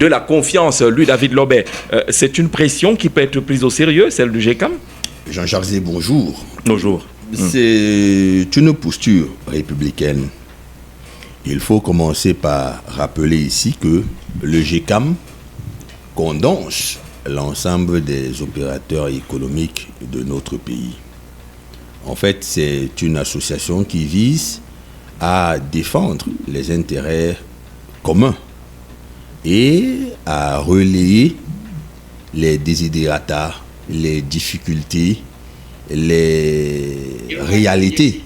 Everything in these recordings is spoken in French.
de la confiance, lui, David Lobet, c'est une pression qui peut être prise au sérieux, celle du GECAM? Jean-Jacques Zé, bonjour. Bonjour. C'est une posture républicaine. Il faut commencer par rappeler ici que le GECAM condense l'ensemble des opérateurs économiques de notre pays. En fait, c'est une association qui vise à défendre les intérêts communs et à relayer les desiderata, les difficultés, les réalités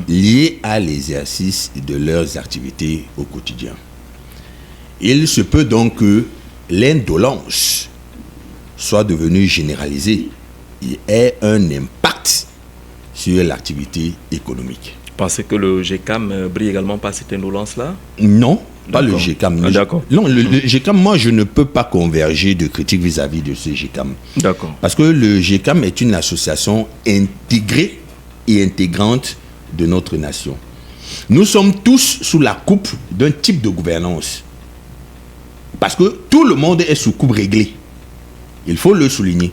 liées à l'exercice de leurs activités au quotidien. Il se peut donc que l'indolence soit devenue généralisée et ait un impact sur l'activité économique. Vous pensez que le GECAM brille également par cette indolence-là? Non, pas le GECAM. D'accord. Non, le GECAM, moi, je ne peux pas converger de critiques vis-à-vis de ce GECAM. D'accord. Parce que le GECAM est une association intégrée et intégrante de notre nation. Nous sommes tous sous la coupe d'un type de gouvernance. Parce que tout le monde est sous coupe réglée. Il faut le souligner.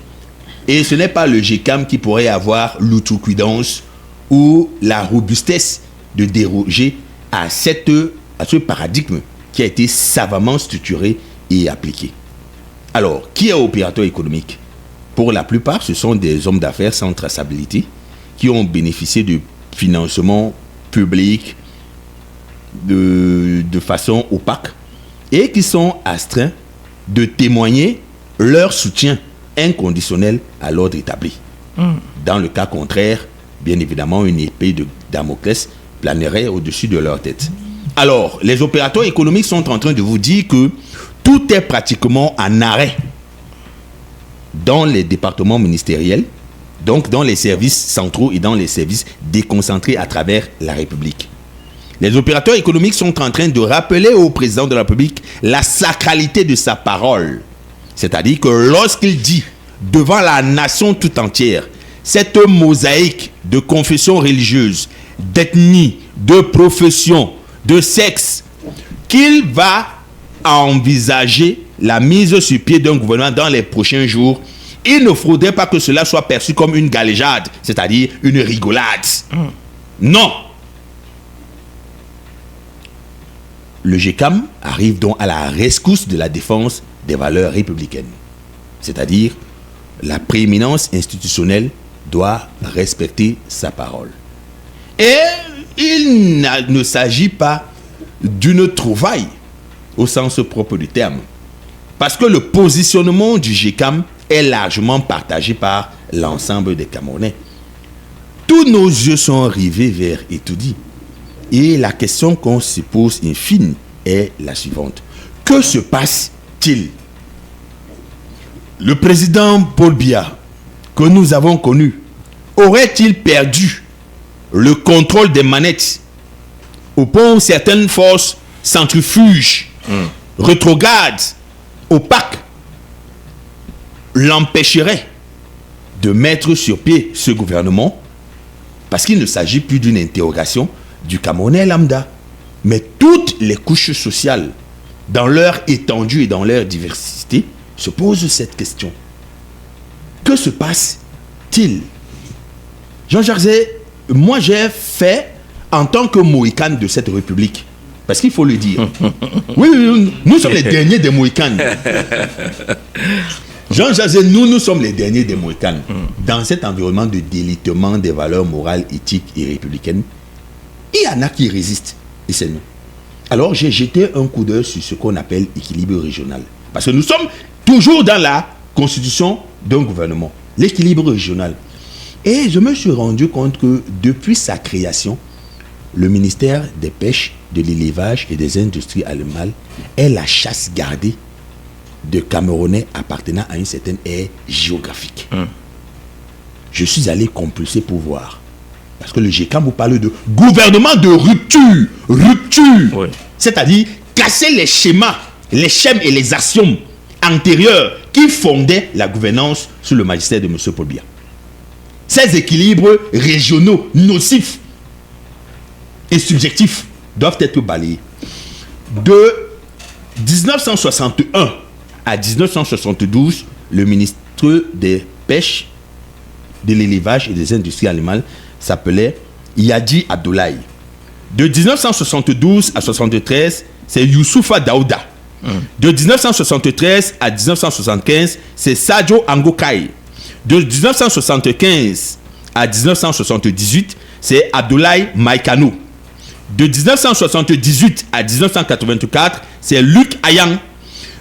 Et ce n'est pas le GECAM qui pourrait avoir l'outrecuidance ou la robustesse de déroger à ce paradigme qui a été savamment structuré et appliqué. Alors, qui est opérateur économique? Pour la plupart, ce sont des hommes d'affaires sans traçabilité qui ont bénéficié de financements publics de façon opaque et qui sont astreints de témoigner leur soutien inconditionnel à l'ordre établi. Dans le cas contraire, bien évidemment, une épée de Damoclès planerait au-dessus de leur tête. Alors, les opérateurs économiques sont en train de vous dire que tout est pratiquement en arrêt dans les départements ministériels, donc dans les services centraux et dans les services déconcentrés à travers la République. Les opérateurs économiques sont en train de rappeler au président de la République la sacralité de sa parole. C'est-à-dire que lorsqu'il dit devant la nation tout entière, cette mosaïque de confessions religieuses, d'ethnie, de profession, de sexe, qu'il va envisager la mise sur pied d'un gouvernement dans les prochains jours, il ne faudrait pas que cela soit perçu comme une galéjade, c'est-à-dire une rigolade. Non. Le GECAM arrive donc à la rescousse de la défense des valeurs républicaines. C'est-à-dire, la prééminence institutionnelle doit respecter sa parole. Et il ne s'agit pas d'une trouvaille au sens propre du terme. Parce que le positionnement du GECAM est largement partagé par l'ensemble des Camerounais. Tous nos yeux sont rivés vers Etoudi. Et la question qu'on se pose in fine est la suivante. Que se passe-t-il? Le président Paul Biya, que nous avons connu, aurait-il perdu le contrôle des manettes au point où certaines forces centrifuges, rétrogrades, opaques, l'empêcheraient de mettre sur pied ce gouvernement? Parce qu'il ne s'agit plus d'une interrogation du Camerounais lambda, mais toutes les couches sociales, dans leur étendue et dans leur diversité, se posent cette question. Que se passe-t-il? Jean-Jacques Zé, moi j'ai fait en tant que Mohican de cette République, parce qu'il faut le dire. Oui, nous sommes les derniers des Mohicans. Jean-Jacques Zé, nous sommes les derniers des Mohicans. Dans cet environnement de délitement des valeurs morales, éthiques et républicaines, il y en a qui résistent, et c'est nous. Alors j'ai jeté un coup d'œil sur ce qu'on appelle équilibre régional. Parce que nous sommes toujours dans la constitution d'un gouvernement, l'équilibre régional. Et je me suis rendu compte que depuis sa création, le ministère des Pêches, de l'Élevage et des Industries animales est la chasse gardée de Camerounais appartenant à une certaine aire géographique. Je suis allé compulser pour voir. Parce que le GECAM vous parle de gouvernement de rupture. Rupture. Oui. C'est-à-dire casser les schémas, les schèmes et les axiomes antérieurs qui fondaient la gouvernance sous le magistère de M. Paul Biya. Ces équilibres régionaux nocifs et subjectifs doivent être balayés. De 1961 à 1972, le ministre des Pêches, de l'Élevage et des Industries animales s'appelait Yadi Abdoulaye. De 1972 à 1973, c'est Youssoufa Daouda. De 1973 à 1975, c'est Sadio Angokai. De 1975 à 1978, c'est Abdoulaye Maïkano. De 1978 à 1984, c'est Luc Ayang.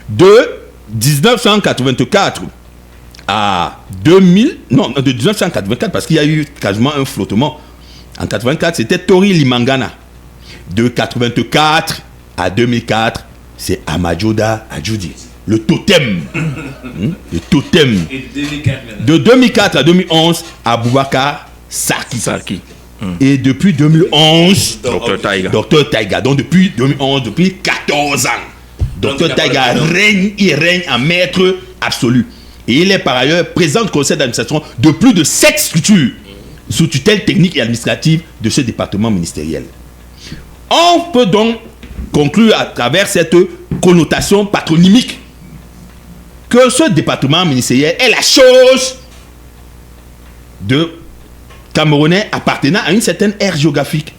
De 1984 à 2000, non, de 1984, parce qu'il y a eu quasiment un flottement. En 1984, c'était Tori Limangana. De 1984 à 2004, c'est Amadjoda Adjoudi. Le totem. Le totem. De 2004 à 2011, Aboubakar Sarki. Et depuis 2011, Dr Taïga. Donc depuis 2011, depuis 14 ans, Dr Taïga règne en maître absolu. Et il est par ailleurs président du conseil d'administration de plus de 7 structures sous tutelle technique et administrative de ce département ministériel. On peut donc conclure à travers cette connotation patronymique que ce département ministériel est la chose de Camerounais appartenant à une certaine aire géographique.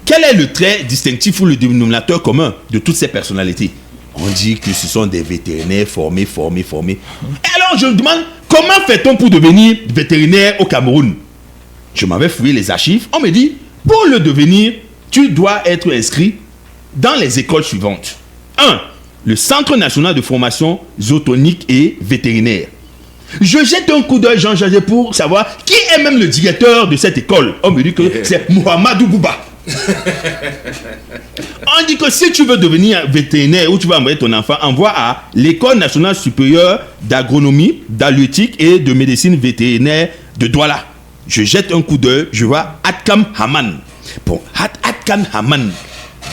Quel est le trait distinctif ou le dénominateur commun de toutes ces personnalités? On dit que ce sont des vétérinaires formés. Et alors je me demande, comment fait-on pour devenir vétérinaire au Cameroun? Je m'avais fouillé les archives. On me dit, pour le devenir, tu dois être inscrit dans les écoles suivantes. 1. Le Centre national de formation zootonique et vétérinaire. Je jette un coup d'œil, Jean-Jacques, pour savoir qui est même le directeur de cette école. On me dit que c'est Mohamedou Bouba. On dit que si tu veux devenir vétérinaire ou tu vas envoyer ton enfant, envoie à l'École nationale supérieure d'agronomie, d'halieutique et de médecine vétérinaire de Douala. Je jette un coup d'œil, je vois Atkam Haman. Bon, Atkam Haman.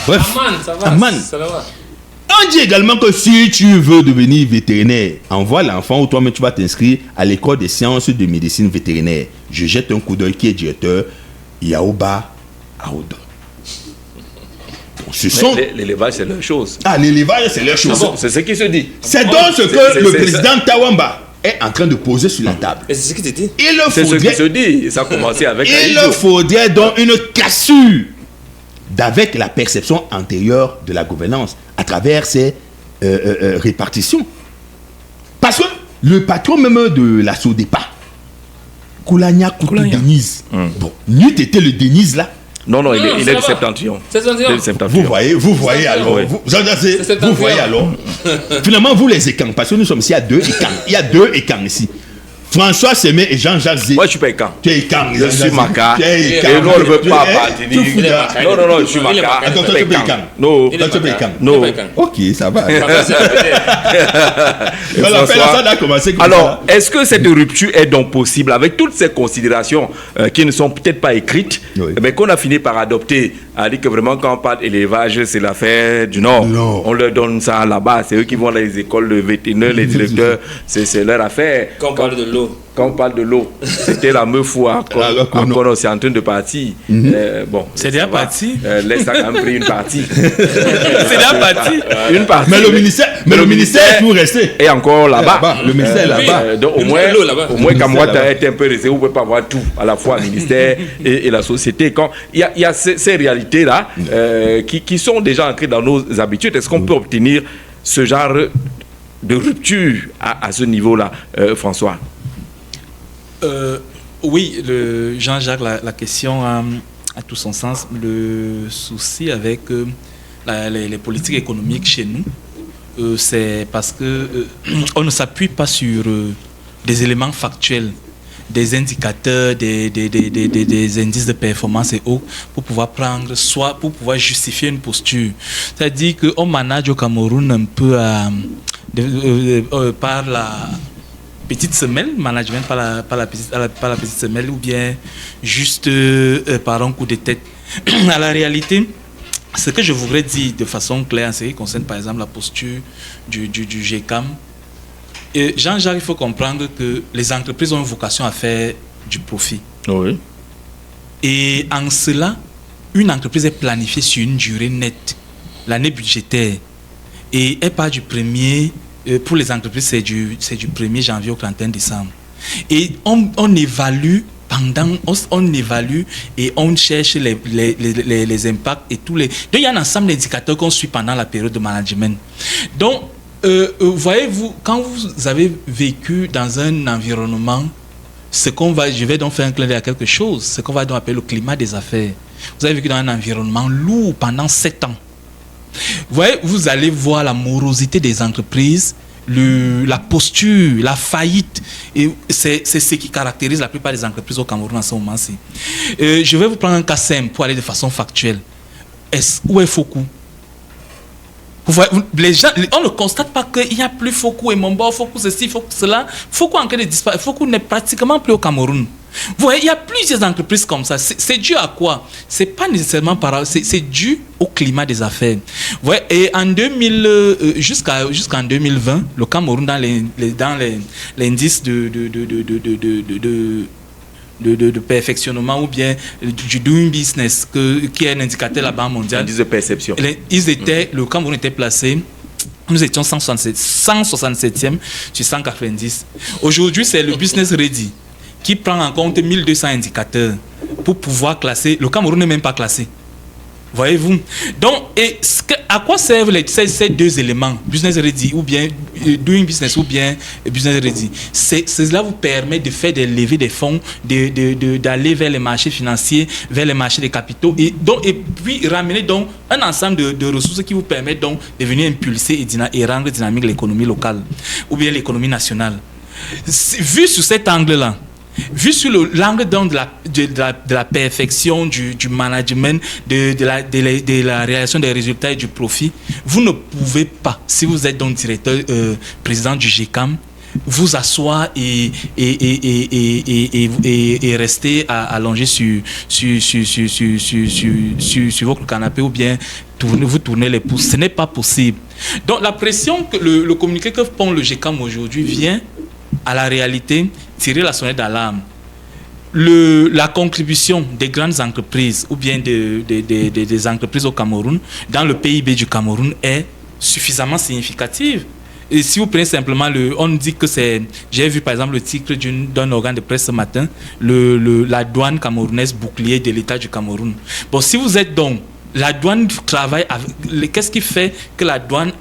Bref, Haman, ça va. On dit également que si tu veux devenir vétérinaire, envoie l'enfant ou toi-même tu vas t'inscrire à l'école des sciences de médecine vétérinaire. Je jette un coup d'œil qui est directeur Yaouba Aouda. Ce sont... L'élevage, c'est leur chose. Ah, l'élevage, c'est leur chose. C'est ce qui se dit. C'est donc ce que le président Tawamba est en train de poser sur la table. Et c'est ce qui te dit. C'est ce qui se dit. Ça a commencé avec il faudrait donc une cassure d'avec la perception antérieure de la gouvernance à travers ces répartitions. Parce que le patron même de la Sodepa, Koulania Koutou Denise, bon, n'eût été le Denise là. Non, il est du Septentrion. Vous voyez alors. Oui. Vous voyez alors. Finalement, vous les écans, parce que nous sommes ici à 2 écans. Il y a 2 écans ici. François Semé et Jean-Jacques Zé. Moi, je suis pas écan. Tu es écan. Je suis Maca. Et non, on ne veut pas appartenir. Non, je suis Maca. Attends, tu es écan. Non. Tu es écan. Non. Ok, ça va. François, alors, est-ce que cette rupture est donc possible avec toutes ces considérations qui ne sont peut-être pas écrites, mais qu'on a fini par adopter? A dit que vraiment, quand on parle d'élevage, c'est l'affaire du Nord. Non. On leur donne ça là-bas. C'est eux qui vont dans les écoles de vétérinaires, les directeurs. C'est leur affaire. Quand on parle de l'eau. Quand on parle de l'eau, c'était la meuf ou encore c'est en train de partir. Bon, c'est déjà parti. Laisse ça quand même pris une partie. C'est déjà parti. Une partie. Mais le ministère est toujours resté. Et encore là-bas. Le ministère est là-bas. Donc au moins Kamwata est un peu resté. Vous ne pouvez pas avoir tout à la fois le ministère et la société. Quand il y a ces réalités-là qui sont déjà ancrées dans nos habitudes, est-ce qu'on peut obtenir ce genre de rupture à ce niveau-là, François? Oui, Jean-Jacques, la question a tout son sens. Le souci avec les politiques économiques chez nous, c'est parce que on ne s'appuie pas sur des éléments factuels, des indicateurs, des indices de performance et autres pour pouvoir prendre, soit pour pouvoir justifier une posture. C'est-à-dire qu'on manage au Cameroun un peu par la petite semelle, management par la petite semelle, ou bien juste par un coup de tête. À la réalité, ce que je voudrais dire de façon claire en ce qui concerne par exemple la posture du GECAM, Jean-Jacques, il faut comprendre que les entreprises ont une vocation à faire du profit. Oui. Et en cela, une entreprise est planifiée sur une durée nette, l'année budgétaire. Et elle part du 1er, pour les entreprises, c'est du 1er janvier au 31 décembre. Et on évalue on évalue et on cherche les impacts et tous les... Donc, il y a un ensemble d'indicateurs qu'on suit pendant la période de management. Donc, voyez-vous, quand vous avez vécu dans un environnement, je vais donc faire un clin d'œil à quelque chose, ce qu'on va donc appeler le climat des affaires. Vous avez vécu dans un environnement lourd pendant 7 ans. Voyez, vous allez voir la morosité des entreprises, la posture, la faillite, et c'est ce qui caractérise la plupart des entreprises au Cameroun en ce moment-ci. Je vais vous prendre un cas simple pour aller de façon factuelle. Où est Fokou? Les gens, on ne constate pas qu'il n'y a plus Fokou et Mombo, Fokou ceci, Fokou cela. Fokou en train de disparaître. Fokou n'est pratiquement plus au Cameroun. Vous voyez, il y a plusieurs entreprises comme ça. C'est dû à quoi? C'est pas nécessairement c'est dû au climat des affaires. Vous voyez, et en jusqu'en 2020, le Cameroun dans l'indice de perfectionnement ou bien du doing business qui est un indicateur de la Banque mondiale. Indice de perception. Le Cameroun était placé. Nous étions 167e sur 190. Aujourd'hui, c'est le Business Ready qui prend en compte 1200 indicateurs pour pouvoir classer. Le Cameroun n'est même pas classé. Voyez-vous? Donc, à quoi servent ces deux éléments, Business Ready ou bien Doing Business ou bien Business Ready? Cela vous permet de faire des levées des fonds, d'aller vers les marchés financiers, vers les marchés des capitaux et puis ramener donc un ensemble de ressources qui vous permettent donc de venir impulser et rendre dynamique l'économie locale ou bien l'économie nationale. Vu sur cet angle-là, vu sur l'angle de la perfection du management, de la réalisation des résultats et du profit, vous ne pouvez pas, si vous êtes donc directeur, président du GECAM, vous asseoir et rester allongé sur votre canapé ou bien vous tournez les pouces. Ce n'est pas possible. Donc la pression que le communiqué que pond le GECAM aujourd'hui vient à la réalité tirer la sonnette d'alarme. La contribution des grandes entreprises ou bien des entreprises au Cameroun dans le PIB du Cameroun est suffisamment significative. Et si vous prenez simplement on dit que j'ai vu par exemple le titre d'un organe de presse ce matin, la douane camerounaise bouclier de l'État du Cameroun. Bon, si vous êtes donc la douane travaille avec... Qu'est-ce qui fait que la douane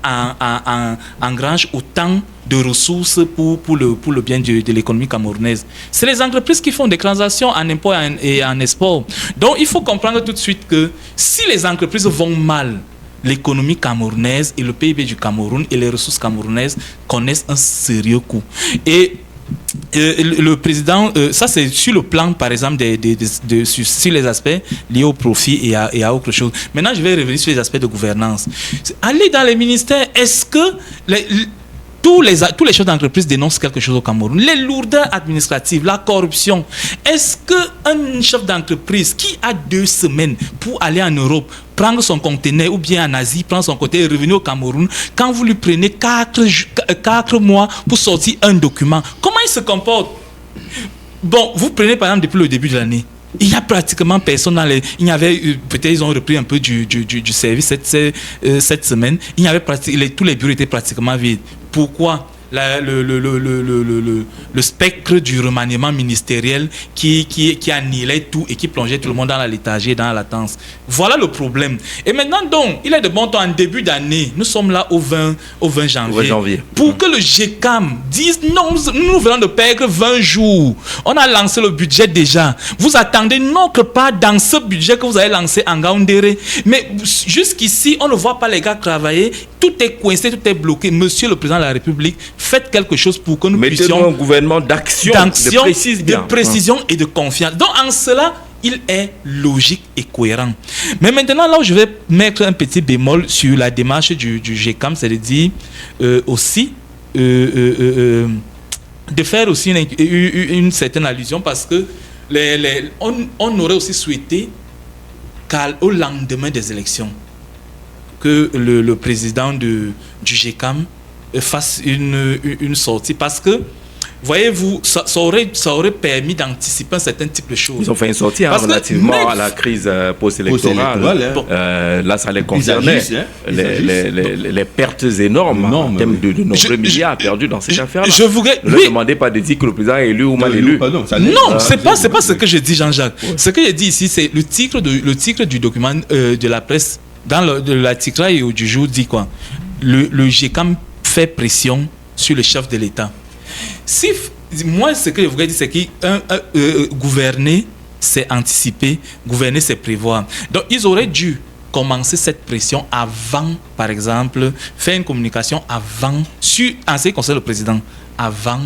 engrange autant de ressources pour le bien de l'économie camerounaise? C'est les entreprises qui font des transactions en import et en export. Donc, il faut comprendre tout de suite que si les entreprises vont mal, l'économie camerounaise et le PIB du Cameroun et les ressources camerounaises connaissent un sérieux coup. Et le président, ça c'est sur le plan par exemple sur les aspects liés au profit et à autre chose. Maintenant je vais revenir sur les aspects de gouvernance. Aller dans les ministères, est-ce que tous les chefs d'entreprise dénoncent quelque chose au Cameroun? Les lourdeurs administratives, la corruption. Est-ce qu'un chef d'entreprise qui a 2 semaines pour aller en Europe, prendre son conteneur ou bien en Asie, prendre son conteneur et revenir au Cameroun, quand vous lui prenez 4 mois pour sortir un document, comment il se comporte? Bon, vous prenez par exemple depuis le début de l'année, il n'y a pratiquement personne peut-être ils ont repris un peu du service cette semaine. Tous les bureaux étaient pratiquement vides. Pourquoi? Le spectre du remaniement ministériel qui annihilait tout et qui plongeait tout le monde dans la léthargie et dans la latence. Voilà le problème. Et maintenant donc, il est de bon temps en début d'année, nous sommes là au 20 janvier. Pour que le GECAM dise non, nous venons de perdre 20 jours. On a lancé le budget déjà. Vous attendez notre part dans ce budget que vous avez lancé en Gaoundéré. Mais jusqu'ici, on ne voit pas les gars travailler. Tout est coincé, tout est bloqué. Monsieur le président de la République, faites quelque chose pour que nous puissions... un gouvernement d'action, de précision et de confiance. Donc, en cela, il est logique et cohérent. Mais maintenant, là où je vais mettre un petit bémol sur la démarche du GECAM, c'est de dire aussi... de faire aussi une certaine allusion parce que on aurait aussi souhaité qu'au lendemain des élections, que le président du GECAM fasse une sortie parce que voyez-vous, ça aurait permis d'anticiper un certain type de choses. Ils ont fait une sortie relativement à la crise post-électorale. Là, ça les concernait. Les pertes énormes en termes de nombreux milliards perdus dans cette affaire-là. Ne leur demandez pas de dire que le président est élu ou mal élu. Non, c'est pas ce que je dis, Jean-Jacques. Ce que je dis ici, c'est le titre du document de la presse, dans l'article du jour, dit quoi? Le GECAM fait pression sur le chef de l'État. Moi, ce que je voudrais dire, c'est que gouverner, c'est anticiper, gouverner, c'est prévoir. Donc, ils auraient dû commencer cette pression avant, par exemple, faire une communication avant, en ce qui concerne le président, avant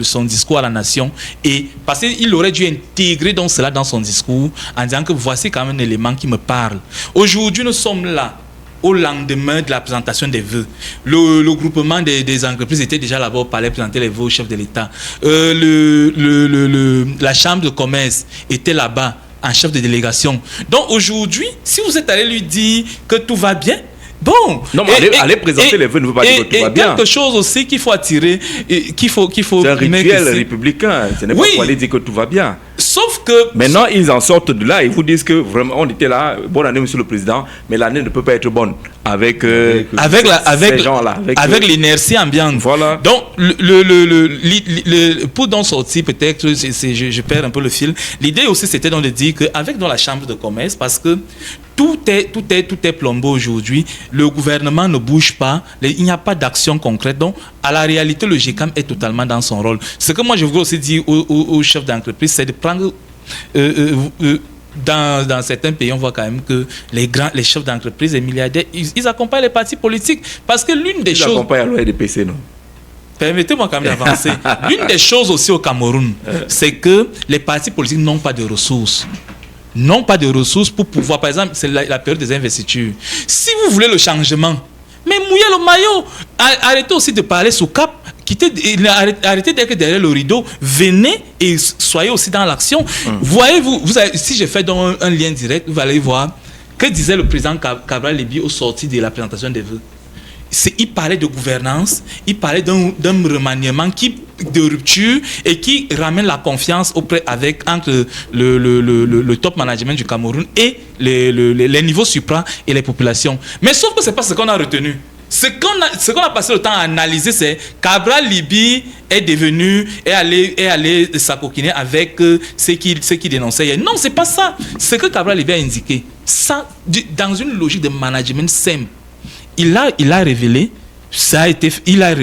son discours à la nation, et parce qu'il aurait dû intégrer donc cela dans son discours en disant que voici quand même un élément qui me parle. Aujourd'hui, nous sommes là au lendemain de la présentation des vœux. Le groupement des entreprises était déjà là-bas au palais présenter les vœux au chef de l'État. La chambre de commerce était là-bas en chef de délégation. Donc aujourd'hui, si vous êtes allé lui dire que tout va bien, bon, non, mais aller présenter les vœux ne veut pas dire que tout va bien. Quelque chose aussi qu'il faut attirer, qu'il faut. C'est un rituel républicain. Ce n'est pas pour aller dire que tout va bien. Sauf que maintenant ils en sortent de là. Ils vous disent que vraiment on était là. Bonne année, Monsieur le Président, mais l'année ne peut pas être bonne avec ces gens-là, avec l'inertie ambiante. Voilà. Donc pour donc sortir peut-être, je perds un peu le fil. L'idée aussi c'était donc de dire qu'avec dans la chambre de commerce, parce que tout est plombé aujourd'hui. Le gouvernement ne bouge pas. Il n'y a pas d'action concrète. Donc, à la réalité, le GECAM est totalement dans son rôle. Ce que moi, je voudrais aussi dire aux chefs d'entreprise, c'est de prendre... dans certains pays, on voit quand même que les chefs d'entreprise, les milliardaires, ils accompagnent les partis politiques. Parce que l'une des choses... Ils accompagnent la LDPC, non? Permettez-moi quand même d'avancer. L'une des choses aussi au Cameroun, c'est que les partis politiques n'ont pas de ressources. N'ont pas de ressources pour pouvoir, par exemple, c'est la période des investitures. Si vous voulez le changement, mais mouillez le maillot. Arrêtez aussi de parler sous cap. Arrêtez d'être derrière le rideau. Venez et soyez aussi dans l'action. Voyez-vous, si je fais donc un lien direct, vous allez voir que disait le président Cabral Libye au sorti de la présentation des vœux. Il parlait de gouvernance, il parlait d'un remaniement de rupture et qui ramène la confiance entre le top management du Cameroun et les niveaux supra et les populations. Mais sauf que ce n'est pas ce qu'on a retenu. Ce qu'on a passé le temps à analyser, c'est Cabral Libye est devenu et allé s'acoquiner avec ce qui dénonçait. Non, c'est pas ça. Ce que Cabral Libye a indiqué, ça, dans une logique de management simple, il a révélé, il a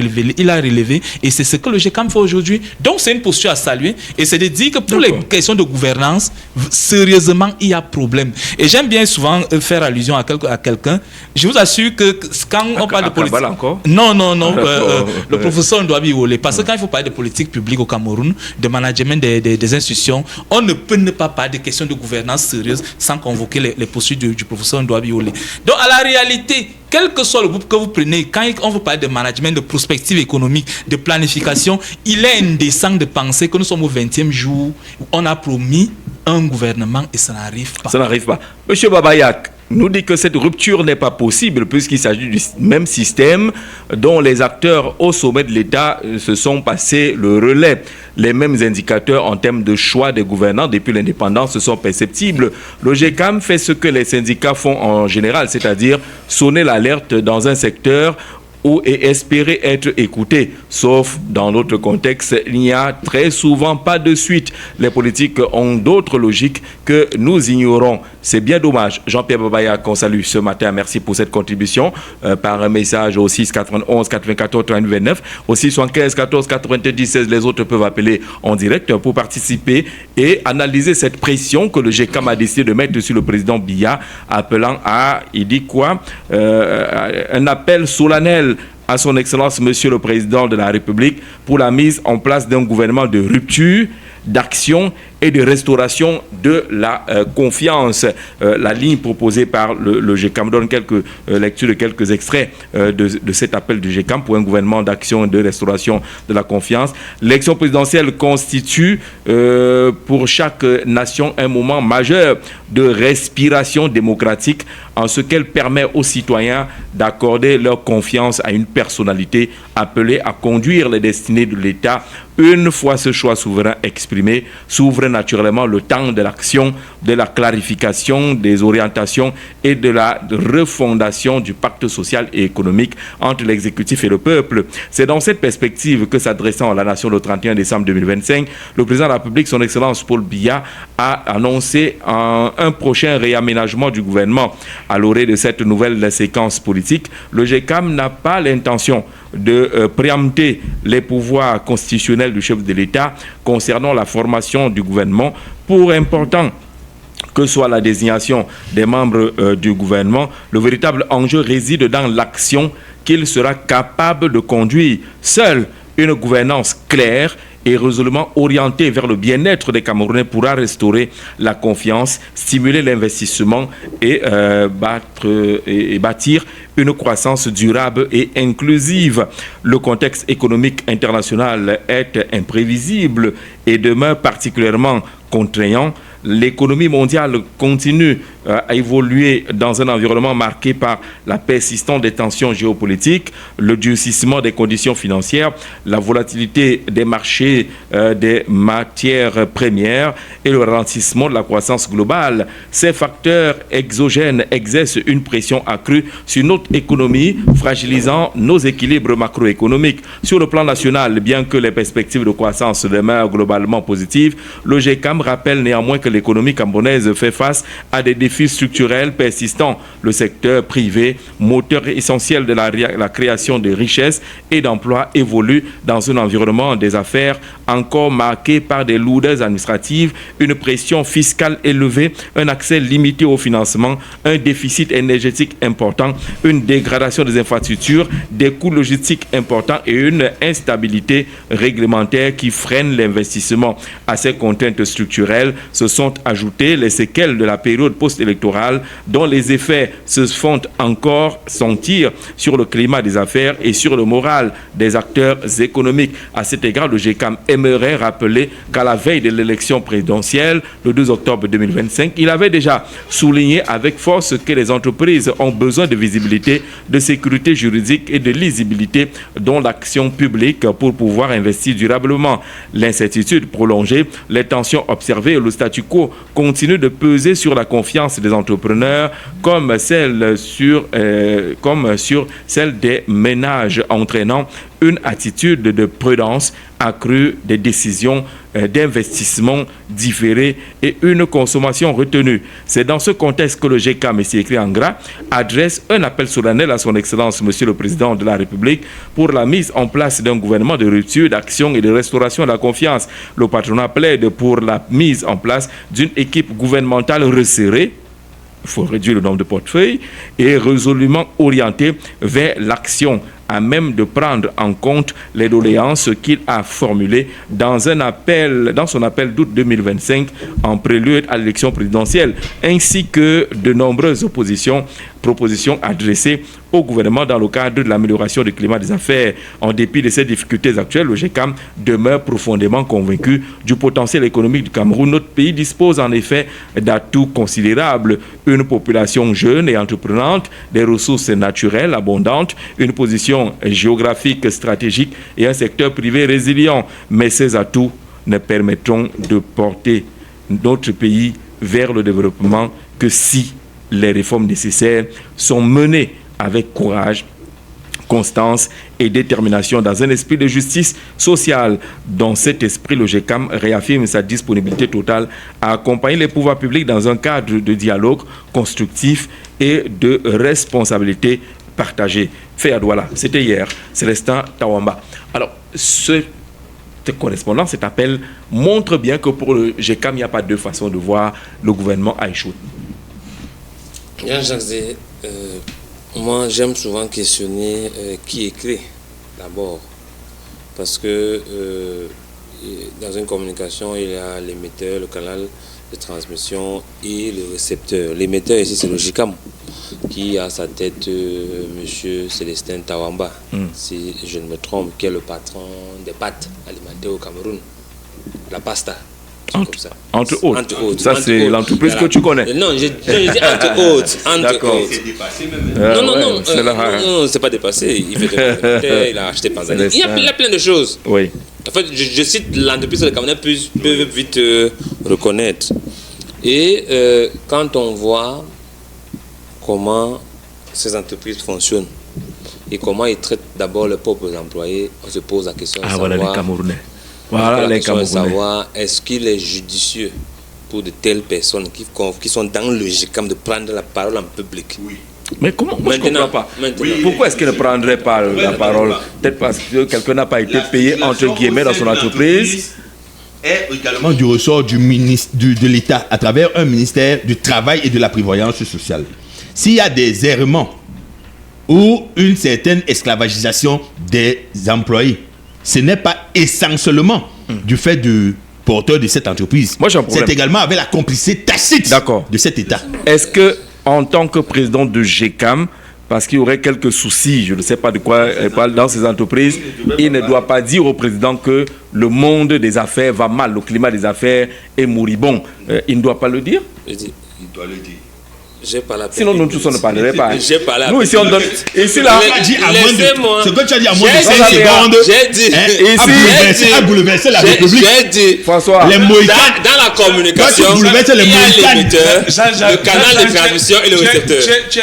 relevé, et c'est ce que le GECAM fait aujourd'hui. Donc c'est une posture à saluer, et c'est de dire que pour les questions de gouvernance, sérieusement, il y a problème. Et j'aime bien souvent faire allusion à quelqu'un. Je vous assure que quand on parle de politique... encore Non, le professeur Ndouabi Wole, parce que quand il faut parler de politique publique au Cameroun, de management des institutions, on ne peut ne pas parler de questions de gouvernance sérieuse sans convoquer les postures du professeur Ndouabi Wole. Donc à la réalité, quel que soit le groupe que vous prenez, quand on veut parler de management, de prospective économique, de planification, il est indécent de penser que nous sommes au 20e jour où on a promis un gouvernement et ça n'arrive pas. Ça n'arrive pas. Monsieur Babayak nous dit que cette rupture n'est pas possible puisqu'il s'agit du même système dont les acteurs au sommet de l'État se sont passés le relais. Les mêmes indicateurs en termes de choix des gouvernants depuis l'indépendance sont perceptibles. Le GECAM fait ce que les syndicats font en général, c'est-à-dire sonner l'alerte dans un secteur et espérer être écouté. Sauf dans notre contexte, il n'y a très souvent pas de suite. Les politiques ont d'autres logiques que nous ignorons. C'est bien dommage. Jean-Pierre Babaya, qu'on salue ce matin, merci pour cette contribution par un message au 6 91 94 30 29, au 6 75 14 90 16. Les autres peuvent appeler en direct pour participer et analyser cette pression que le GECAM a décidé de mettre sur le président Biya, appelant à, il dit quoi, un appel solennel à son Excellence Monsieur le Président de la République pour la mise en place d'un gouvernement de rupture, d'action et de restauration de la confiance. La ligne proposée par le GECAM donne quelques lectures de quelques extraits de cet appel du GECAM pour un gouvernement d'action et de restauration de la confiance. L'élection présidentielle constitue pour chaque nation un moment majeur de respiration démocratique en ce qu'elle permet aux citoyens d'accorder leur confiance à une personnalité appelée à conduire les destinées de l'État. Une fois ce choix souverain exprimé, s'ouvre naturellement le temps de l'action, de la clarification des orientations et de la refondation du pacte social et économique entre l'exécutif et le peuple. C'est dans cette perspective que, s'adressant à la nation le 31 décembre 2025, le président de la République, son Excellence Paul Biya, a annoncé un prochain réaménagement du gouvernement. À l'orée de cette nouvelle séquence politique, le GECAM n'a pas l'intention de préempter les pouvoirs constitutionnels du chef de l'État concernant la formation du gouvernement. Pour important que soit la désignation des membres du gouvernement, le véritable enjeu réside dans l'action qu'il sera capable de conduire. Seule une gouvernance claire et résolument orientée vers le bien-être des Camerounais pourra restaurer la confiance, stimuler l'investissement et bâtir une croissance durable et inclusive. Le contexte économique international est imprévisible et demeure particulièrement contraignant. L'économie mondiale continue à évoluer dans un environnement marqué par la persistance des tensions géopolitiques, le durcissement des conditions financières, la volatilité des marchés des matières premières et le ralentissement de la croissance globale. Ces facteurs exogènes exercent une pression accrue sur notre économie, fragilisant nos équilibres macroéconomiques. Sur le plan national, bien que les perspectives de croissance demeurent globalement positives, le GECAM rappelle néanmoins que l'économie camerounaise fait face à des défis structurels persistants. Le secteur privé, moteur essentiel de la création de richesses et d'emplois, évolue dans un environnement des affaires encore marqué par des lourdeurs administratives, une pression fiscale élevée, un accès limité au financement, un déficit énergétique important, une dégradation des infrastructures, des coûts logistiques importants et une instabilité réglementaire qui freine l'investissement. À ces contraintes structurelles se sont ajoutées les séquelles de la période post-électorale dont les effets se font encore sentir sur le climat des affaires et sur le moral des acteurs économiques. À cet égard, le GECAM aimerait rappeler qu'à la veille de l'élection présidentielle, le 2 octobre 2025, il avait déjà souligné avec force que les entreprises ont besoin de visibilité, de sécurité juridique et de lisibilité dans l'action publique pour pouvoir investir durablement. L'incertitude prolongée, les tensions observées et le statu quo continuent de peser sur la confiance des entrepreneurs comme sur celle des ménages, entraînant une attitude de prudence accrue, des décisions d'investissement différées et une consommation retenue. C'est dans ce contexte que le GECAM, ici écrit en gras, adresse un appel solennel à son Excellence, Monsieur le Président de la République, pour la mise en place d'un gouvernement de rupture, d'action et de restauration de la confiance. Le patronat plaide pour la mise en place d'une équipe gouvernementale resserrée. Il faut réduire le nombre de portefeuilles et résolument orienté vers l'action, à même de prendre en compte les doléances qu'il a formulées dans son appel d'août 2025 en prélude à l'élection présidentielle, ainsi que de nombreuses propositions adressées au gouvernement dans le cadre de l'amélioration du climat des affaires. En dépit de ces difficultés actuelles, le GECAM demeure profondément convaincu du potentiel économique du Cameroun. Notre pays dispose en effet d'atouts considérables, une population jeune et entreprenante, des ressources naturelles abondantes, une position géographique stratégique et un secteur privé résilient. Mais ces atouts ne permettront de porter notre pays vers le développement que si les réformes nécessaires sont menées avec courage, constance et détermination dans un esprit de justice sociale. Dans cet esprit, le GECAM réaffirme sa disponibilité totale à accompagner les pouvoirs publics dans un cadre de dialogue constructif et de responsabilité partagée. Fait à Douala, c'était hier, Célestin Tawamba. Alors, cette correspondance, cet appel montre bien que pour le GECAM, il n'y a pas deux façons de voir le gouvernement à échouer. Jean-Jacques, moi j'aime souvent questionner qui écrit d'abord, parce que dans une communication, il y a l'émetteur, le canal de transmission et le récepteur. L'émetteur ici, c'est le JICAM, qui a à sa tête M. Célestin Tawamba, si je ne me trompe, qui est le patron des pâtes alimentaires au Cameroun, la pasta. Entre autres. Ça, c'est l'entreprise que tu connais. Non, je dis entre autres. D'accord. Non, c'est pas dépassé. Il a acheté Panzani. Il y a plein de choses. Oui. En fait, je cite l'entreprise que les Camerounais peuvent vite reconnaître. Et quand on voit comment ces entreprises fonctionnent et comment ils traitent d'abord leurs propres employés, on se pose la question de savoir... voilà les Camerounais. Voilà les Camerounais. Savoir est-ce qu'il est judicieux pour de telles personnes qui sont dans le GICAM de prendre la parole en public. Oui. Mais comment? Moi, je ne comprends pas. Pourquoi est-ce qu'il ne prendrait pas la parole? Peut-être parce que quelqu'un n'a pas été payé, entre guillemets, dans son entreprise. Est également du ressort de l'État à travers un ministère du Travail et de la Prévoyance sociale. S'il y a des errements ou une certaine esclavagisation des employés, ce n'est pas essentiellement du fait du porteur de cette entreprise. C'est également avec la complicité tacite de cet État. Est-ce que, en tant que président de GECAM, parce qu'il y aurait quelques soucis, je ne sais pas de quoi elle parle dans ces entreprises, il ne doit pas dire au président que le monde des affaires va mal, le climat des affaires est moribond. Il ne doit pas le dire? Il doit le dire. Sinon, nous tous, on ne parlerait pas. Nous, ici, on donne. Ici, là, ce que tu as dit à moins de 5 secondes, j'ai dit. Ici, a bouleversé la République. J'ai dit. François. Les Moïcans. Dans la communication, il y a l'émetteur, le canal de transmission et le récepteur. Tu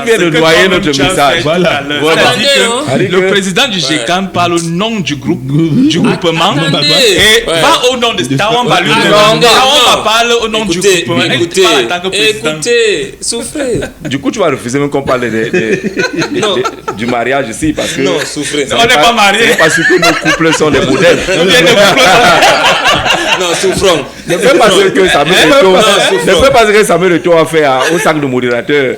viens de noyer notre message. Voilà. Le président du GECAM parle au nom du groupement et va au nom de Tawamba. Tawamba parle au nom du groupement. Écoutez, souffrez. Du coup, tu vas refuser même qu'on parle du mariage ici parce que... Non, souffrez. On n'est pas mariés. Parce que nos couples sont des modèles. Non, souffrons. Ne fais pas ce que Samuel Eto'o a fait au sac de modérateur.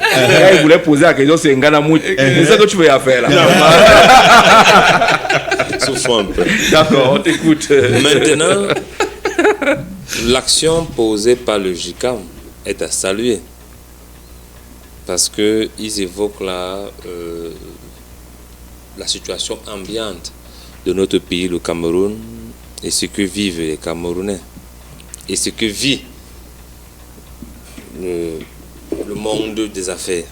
Il voulait poser la question sur Ngana Mout. C'est ce que tu veux faire là. Souffrons un peu. D'accord, on t'écoute. Maintenant, l'action posée par le GICAM est à saluer parce qu'ils évoquent la situation ambiante de notre pays, le Cameroun, et ce que vivent les Camerounais et ce que vit le monde des affaires.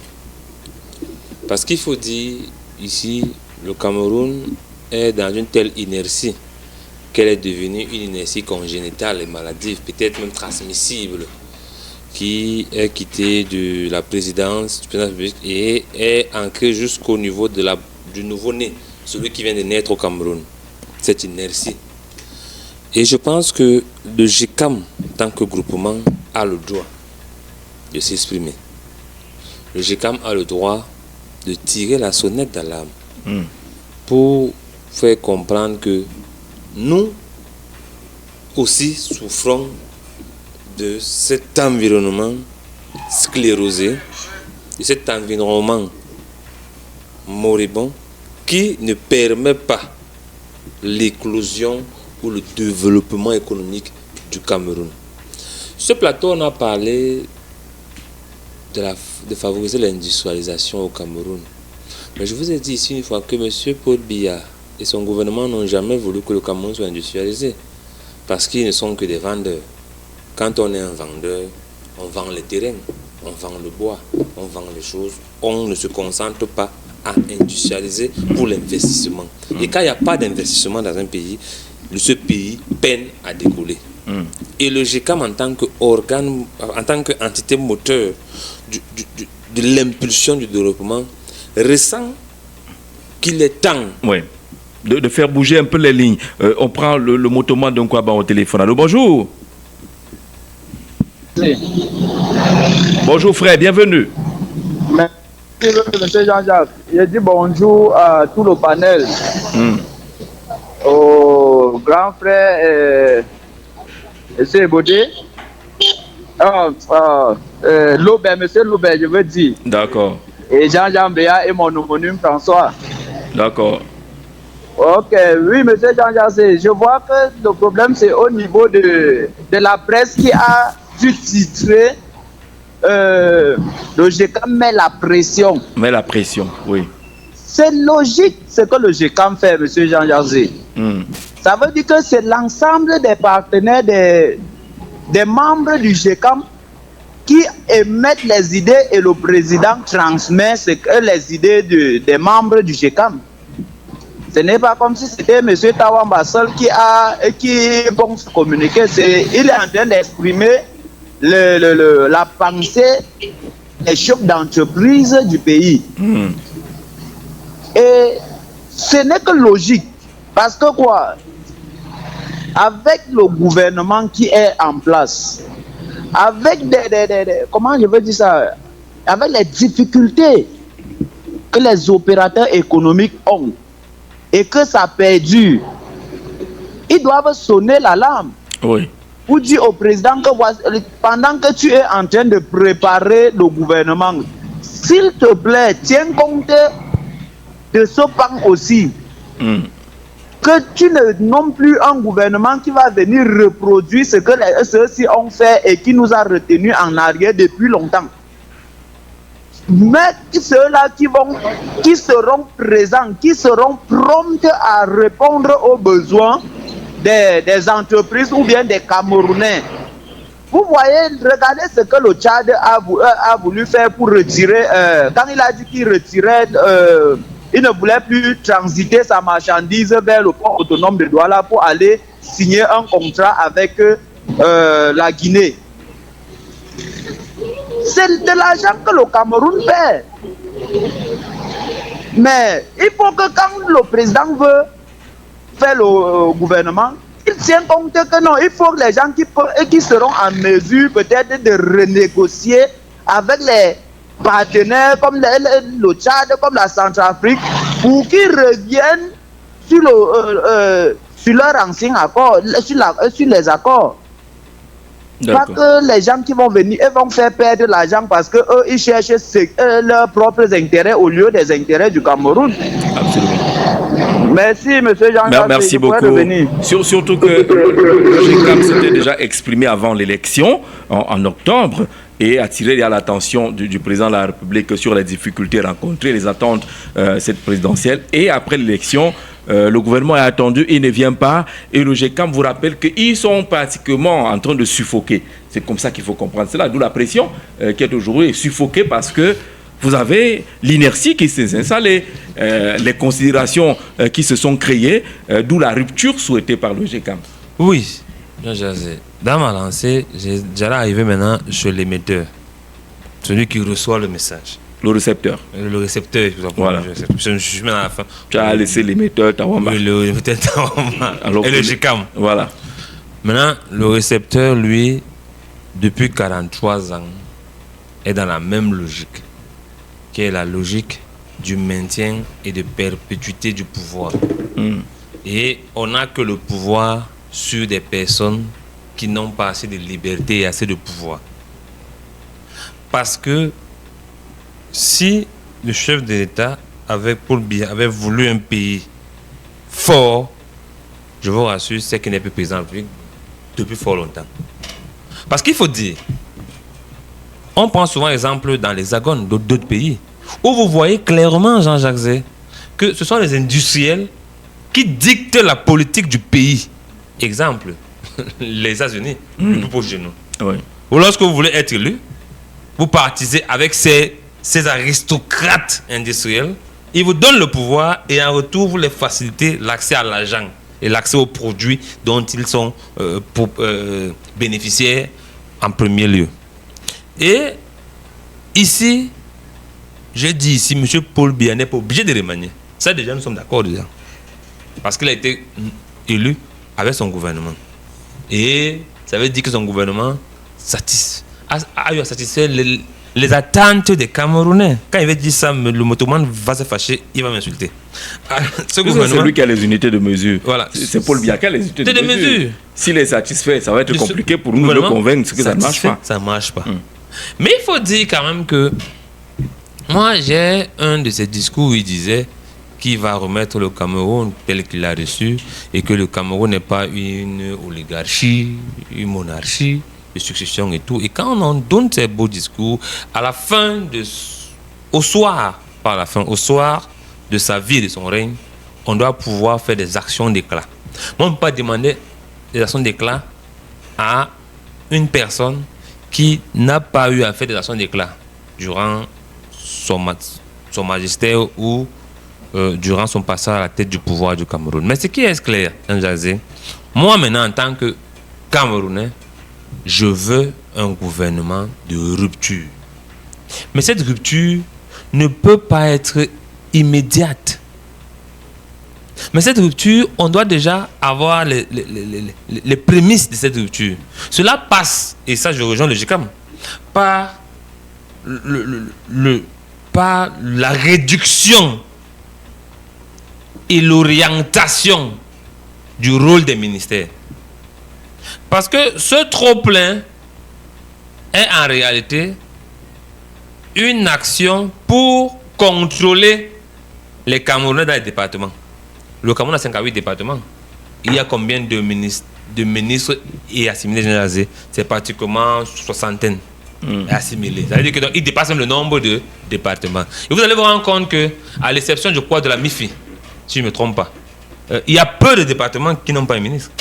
Parce qu'il faut dire ici, le Cameroun est dans une telle inertie qu'elle est devenue une inertie congénitale et maladive, peut-être même transmissible, qui est quittée de la présidence du président de la République et est ancrée jusqu'au niveau du nouveau-né, celui qui vient de naître au Cameroun. Cette inertie. Et je pense que le GICAM, en tant que groupement, a le droit de s'exprimer. Le GICAM a le droit de tirer la sonnette d'alarme pour faire comprendre que nous aussi souffrons de cet environnement sclérosé, de cet environnement moribond qui ne permet pas l'éclosion ou le développement économique du Cameroun. Ce plateau, on a parlé de favoriser l'industrialisation au Cameroun. Mais je vous ai dit ici une fois que M. Paul Biya et son gouvernement n'ont jamais voulu que le Cameroun soit industrialisé parce qu'ils ne sont que des vendeurs. Quand on est un vendeur, on vend les terrains, on vend le bois, on vend les choses, on ne se concentre pas à industrialiser pour l'investissement. Et quand il n'y a pas d'investissement dans un pays, ce pays peine à décoller. Et le GICAM en tant qu'organe, en tant qu'entité moteur de l'impulsion du développement, ressent qu'il est temps de faire bouger un peu les lignes. On prend le motoman d'un quoi au téléphone. Allô, bonjour. Oui. Bonjour frère, bienvenue. Merci M. Jean-Jacques. Je dis bonjour à tout le panel. Au grand frère M. Bodé. Loubert, M. Loubert, je veux dire. D'accord. Et Jean-Jean Béa et mon homonyme François. D'accord. Ok, oui, monsieur Jean-Jacques, je vois que le problème c'est au niveau de la presse qui a dû titrer le GECAM met la pression. Mais la pression, oui. C'est logique ce que le GECAM fait, monsieur Jean-Jacques. Ça veut dire que c'est l'ensemble des partenaires, des membres du GECAM qui émettent les idées et le président transmet les idées des membres du GECAM. Ce n'est pas comme si c'était M. Tawamba seul qui vont se communiquer. Il est en train d'exprimer la pensée des chefs d'entreprise du pays. Et ce n'est que logique. Parce que quoi? Avec le gouvernement qui est en place, avec comment je veux dire ça? Avec les difficultés que les opérateurs économiques ont, et que ça perdure, ils doivent sonner l'alarme. Oui. Pour dire au président que pendant que tu es en train de préparer le gouvernement, s'il te plaît, tiens compte de ce pan aussi. Que tu ne nommes plus un gouvernement qui va venir reproduire ce que ceux-ci ont fait et qui nous a retenus en arrière depuis longtemps. Mais ceux-là qui seront présents, qui seront prompts à répondre aux besoins des entreprises ou bien des Camerounais. Vous voyez, regardez ce que le Tchad a voulu faire pour retirer, quand il a dit qu'il retirait, il ne voulait plus transiter sa marchandise vers le port autonome de Douala pour aller signer un contrat avec la Guinée. C'est de l'argent que le Cameroun perd. Mais il faut que quand le président veut faire le gouvernement, il tient compte que non, il faut que les gens qui seront en mesure peut-être de renégocier avec les partenaires comme le Tchad, comme la Centrafrique, pour qu'ils reviennent sur leur ancien accord, sur les accords. Pas que les gens qui vont venir, ils vont faire perdre l'argent parce qu'eux, ils cherchent leurs propres intérêts au lieu des intérêts du Cameroun. Absolument. Merci, M. Jean-Jacques. Merci beaucoup. Surtout que le GECAM s'était déjà exprimé avant l'élection, en octobre, et attirer l'attention du président de la République sur les difficultés rencontrées, les attentes cette présidentielle. Et après l'élection, le gouvernement est attendu, il ne vient pas. Et le GECAM vous rappelle qu'ils sont pratiquement en train de suffoquer. C'est comme ça qu'il faut comprendre cela. D'où la pression qui est aujourd'hui suffoquée parce que vous avez l'inertie qui s'est installée, les considérations qui se sont créées, d'où la rupture souhaitée par le GECAM. Oui, dans ma lancée, j'allais arriver maintenant chez l'émetteur, celui qui reçoit le message. Le récepteur. Le récepteur, voilà. Je suis maintenant à la fin. Tu as laissé l'émetteur Tawamba. Oui, l'émetteur Tawamba. Et le GECAM. Voilà. Maintenant, le récepteur, lui, depuis 43 ans, est dans la même logique, qui est la logique du maintien et de perpétuité du pouvoir. Et on n'a que le pouvoir sur des personnes qui n'ont pas assez de liberté et assez de pouvoir. Parce que si le chef de l'État, avec Paul Biya, avait voulu un pays fort, je vous rassure, c'est qu'il n'est plus président depuis fort longtemps. Parce qu'il faut dire, on prend souvent l'exemple dans l'Hexagone d'autres pays, où vous voyez clairement, Jean-Jacques Zé, que ce sont les industriels qui dictent la politique du pays. Exemple, les États-Unis, le plus proche de nous. Oui. Ou lorsque vous voulez être élu, vous partisez avec ces aristocrates industriels, ils vous donnent le pouvoir et en retour, vous les facilitez l'accès à l'argent et l'accès aux produits dont ils sont bénéficiaires en premier lieu. Et ici, je dis ici, M. Paul Biya n'est pas obligé de remanier. Ça, déjà, nous sommes d'accord déjà. Parce qu'il a été élu avec son gouvernement. Et ça veut dire que son gouvernement a eu à satisfaire les attentes des Camerounais. Quand il veut dire ça, le motoman va se fâcher, il va m'insulter. C'est lui qui a les unités de mesure. Voilà. C'est Paul Biya qui a les unités de mesure. S'il est satisfait, ça va être compliqué pour nous de le convaincre que ça ne marche pas. Ça ne marche pas. Mais il faut dire quand même que moi, j'ai un de ces discours où il disait qui va remettre le Cameroun tel qu'il l'a reçu et que le Cameroun n'est pas une oligarchie, une monarchie de succession et tout. Et quand on donne ces beaux discours, à la fin au soir de sa vie et de son règne, on doit pouvoir faire des actions d'éclat. On ne peut pas demander des actions d'éclat à une personne qui n'a pas eu à faire des actions d'éclat durant son magistère ou durant son passage à la tête du pouvoir du Cameroun. Mais ce qui est clair, moi maintenant en tant que Camerounais, je veux un gouvernement de rupture. Mais cette rupture ne peut pas être immédiate. Mais cette rupture, on doit déjà avoir les prémices de cette rupture. Cela passe, et ça je rejoins le GECAM, par la réduction et l'orientation du rôle des ministères. Parce que ce trop-plein est en réalité une action pour contrôler les Camerounais dans les départements. Le Cameroun a 58 départements. Il y a combien de ministres et assimilés généralisés? C'est pratiquement soixantaine assimilés. Ça veut dire qu'il dépasse même le nombre de départements. Et vous allez vous rendre compte qu'à l'exception, je crois, de la MIFI, si je ne me trompe pas, il y a peu de départements qui n'ont pas un ministre.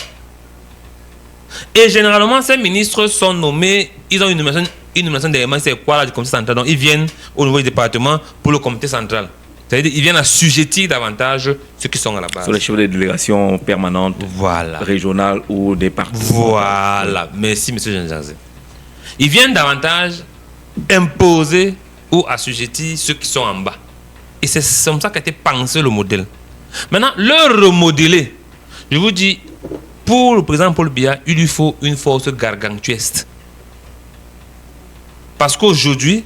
Et généralement, ces ministres sont nommés, ils ont une nomination d'éléments, c'est quoi là, du comité central. Donc ils viennent au niveau du département pour le comité central. C'est-à-dire qu'ils viennent assujettir davantage ceux qui sont à la base. Sur les chefs de délégation permanentes, voilà, régionales ou départementales. Voilà, merci M. Jean-Jazé. Ils viennent davantage imposer ou assujettir ceux qui sont en bas. Et c'est comme ça qu'a été pensé le modèle. Maintenant, le remodeler, je vous dis, pour le président Paul Biya, il lui faut une force gargantuesque. Parce qu'aujourd'hui,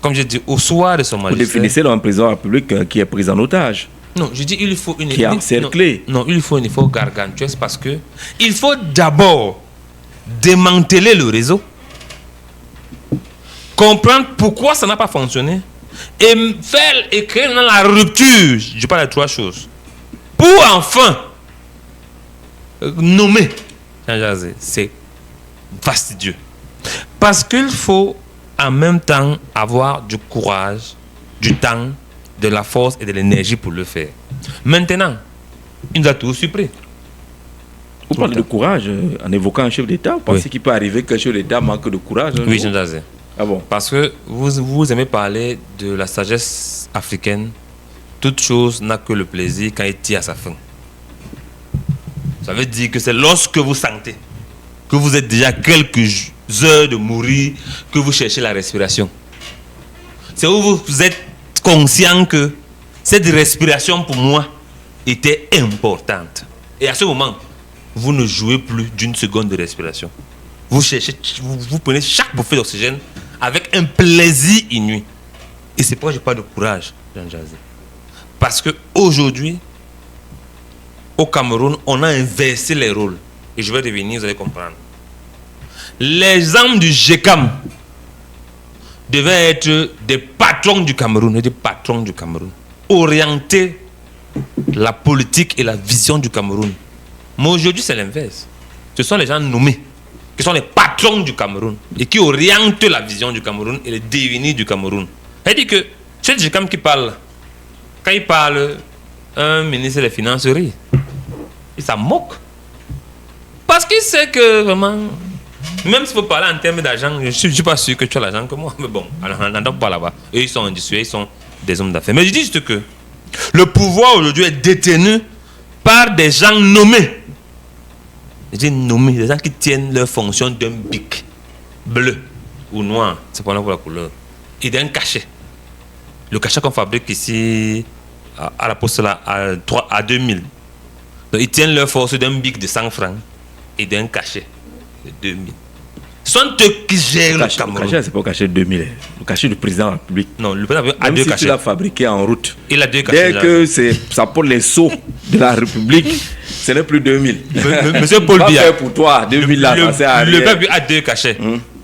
comme je dis, au soir de son magistère... Vous définissez un président de la République qui est pris en otage. Non, je dis il lui faut une... Qui est encerclé. Non, il lui faut une force gargantuesque parce que il faut d'abord démanteler le réseau, comprendre pourquoi ça n'a pas fonctionné et créer la rupture. Je parle de trois choses. Pour enfin nommer Jean-Jazé, c'est fastidieux. Parce qu'il faut en même temps avoir du courage, du temps, de la force et de l'énergie pour le faire. Maintenant, il nous a tous surpris. Vous parlez de courage en évoquant un chef d'État. Vous pensez qu'il peut arriver qu'un chef d'État manque de courage? Oui, Jean-Jazé. Ah bon? Parce que vous aimez parler de la sagesse africaine. Toute chose n'a que le plaisir quand il tire à sa fin. Ça veut dire que c'est lorsque vous sentez que vous êtes déjà quelques heures de mourir que vous cherchez la respiration. C'est où vous êtes conscient que cette respiration pour moi était importante. Et à ce moment, vous ne jouez plus d'une seconde de respiration. Vous cherchez, vous prenez chaque bouffée d'oxygène avec un plaisir inouï. Et c'est pourquoi je parle de courage, Jean-Jazé. Parce qu'aujourd'hui, au Cameroun, on a inversé les rôles. Et je vais revenir, vous allez comprendre. Les hommes du GECAM devaient être des patrons du Cameroun, orienter la politique et la vision du Cameroun. Mais aujourd'hui, c'est l'inverse. Ce sont les gens nommés qui sont les patrons du Cameroun et qui orientent la vision du Cameroun et le devenir du Cameroun. C'est-à-dire que c'est GECAM qui parle. Quand il parle, un ministre des Finances rit. Et ça moque. Parce qu'il sait que vraiment, même s'il faut parler en termes d'argent, je ne suis pas sûr que tu as l'argent que moi. Mais bon, on n'entend pas là-bas. Eux, ils sont industriels, ils sont des hommes d'affaires. Mais je dis juste que le pouvoir aujourd'hui est détenu par des gens nommés. Je dis nommés, des gens qui tiennent leur fonction d'un bic bleu ou noir, c'est pour la couleur, et d'un cachet. Le cachet qu'on fabrique ici à la poste là, à 2000. Donc, ils tiennent leur force d'un bic de 100 francs et d'un cachet de 2000. Ce sont eux qui gèrent le Cameroun. Le cachet, c'est pas le cachet de 2000. Le cachet du président de la République. Non, le président a même deux si cachets. Tu l'as fabriqué en route. Il a deux cachets. Dès que ça porte les sceaux de la République, ce n'est plus 2000. Monsieur Paul Biya. Pas fait pour toi, 2000 là, ça sert à rien. Le peuple a deux cachets.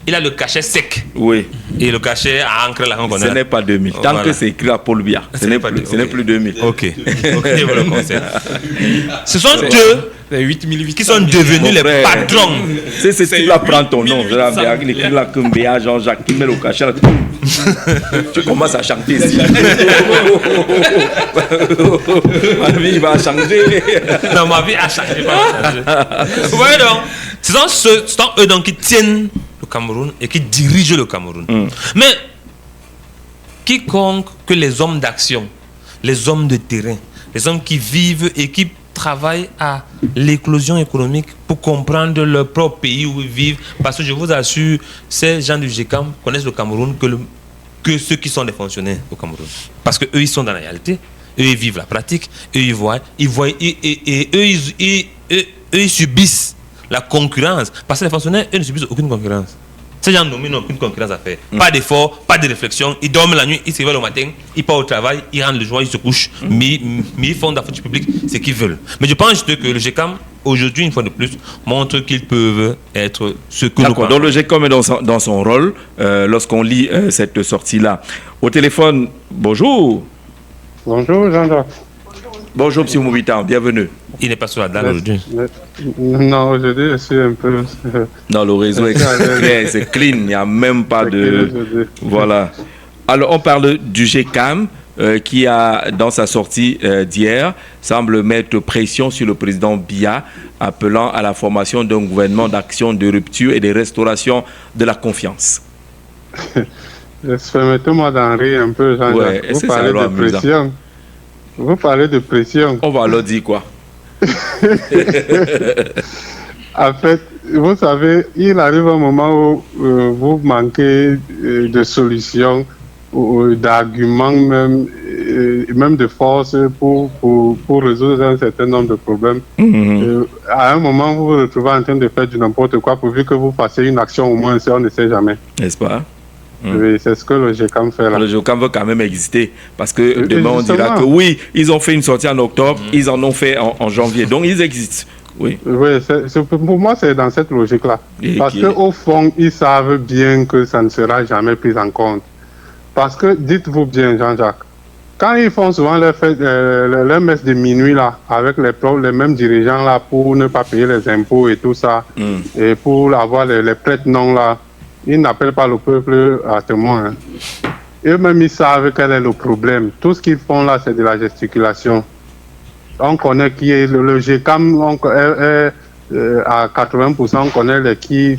Il a le cachet sec. Oui. Et le cachet a ancré la Ce n'est pas 2000. Tant Voilà. que c'est écrit à Paul Biya, ce n'est plus 2000. Ok, je vous le conseille. Ce sont eux C'est 8800. qui sont devenus Mon les frère. patrons. C'est ce type-là prend ton nom. Je l'ai il écrit là comme Béa, Jean-Jacques, qui met le cachet. Là, tu commences à chanter ici. Ma vie va changer. Non, ma vie a changé. Vous voyez donc, ce sont eux donc qui tiennent le Cameroun et qui dirigent le Cameroun. Mais quiconque que les hommes d'action, les hommes de terrain, les hommes qui vivent et qui travaillent à l'éclosion économique pour comprendre leur propre pays où ils vivent, parce que je vous assure, ces gens du GECAM connaissent le Cameroun que ceux qui sont des fonctionnaires au Cameroun. Parce que eux, ils sont dans la réalité, eux, ils vivent la pratique, eux, ils voient, et eux, ils subissent la concurrence. Parce que les fonctionnaires, eux, ne subissent aucune concurrence. Ces gens nommés n'ont aucune concurrence à faire. Pas d'effort, pas de réflexion. Ils dorment la nuit, ils se réveillent le matin, ils partent au travail, ils rentrent le jour, ils se couchent. Mais ils font de la fonction publique ce qu'ils veulent. Mais je pense juste que le GECAM, aujourd'hui, une fois de plus, montre qu'ils peuvent être ce que nous D'accord, donc le GECAM est dans son rôle lorsqu'on lit cette sortie-là. Au téléphone, bonjour. Bonjour Jean-Jacques. Bonjour, M. Moubitan, bienvenue. Il n'est pas sur la dalle aujourd'hui. Non, aujourd'hui je suis un peu... Non, le réseau est clair, c'est clean, il n'y a même pas de... Voilà. Alors, on parle du GECAM qui a, dans sa sortie d'hier, semble mettre pression sur le président Biya, appelant à la formation d'un gouvernement d'action de rupture et de restauration de la confiance. Permettez-moi d'en rire un peu, Jean-Jacques. Ouais, Vous c'est parlez ça, de amusant. pression. Vous parlez de pression. On va alors dire quoi? En fait, vous savez, il arrive un moment où vous manquez de solutions, ou d'arguments même, même de force pour résoudre un certain nombre de problèmes. À un moment, vous vous retrouvez en train de faire du n'importe quoi, pourvu que vous fassiez une action au moins, on ne sait jamais. N'est-ce pas? Oui, c'est ce que le GECAM fait là. Le GECAM veut quand même exister parce que demain on dira justement. que oui, ils ont fait une sortie en octobre, ils en ont fait en janvier, donc ils existent. Oui. Oui, pour moi, c'est dans cette logique-là. Et Parce qui- qu'au fond, ils savent bien que ça ne sera jamais pris en compte. Parce que, dites-vous bien, Jean-Jacques, quand ils font souvent leur messe de minuit, là, avec les mêmes dirigeants, là, pour ne pas payer les impôts et tout ça, et pour avoir les prête-noms, là, ils n'appellent pas le peuple à témoin. Hein. Eux-mêmes, ils savent quel est le problème. Tout ce qu'ils font là, c'est de la gesticulation. On connaît qui est le GECAM, à 80%, on connaît qui,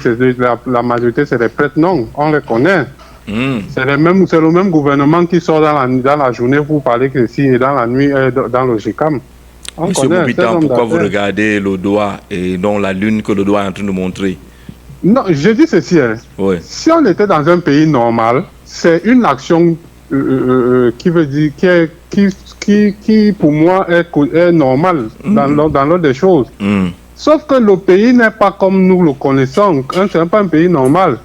la majorité, c'est les prête-noms, on les connaît. C'est le même gouvernement qui sort dans la journée pour parler que si, et dans la nuit, dans le GECAM. On Monsieur connaît Moubitan, ces hommes pourquoi vous d'affaires. regardez le doigt et non la lune que le doigt est en train de montrer? Non, je dis ceci. Hein. Oui. Si on était dans un pays normal, c'est une action qui veut dire qui pour moi est normale dans l'ordre des choses. Sauf que le pays n'est pas comme nous le connaissons. C'est pas un pays normal.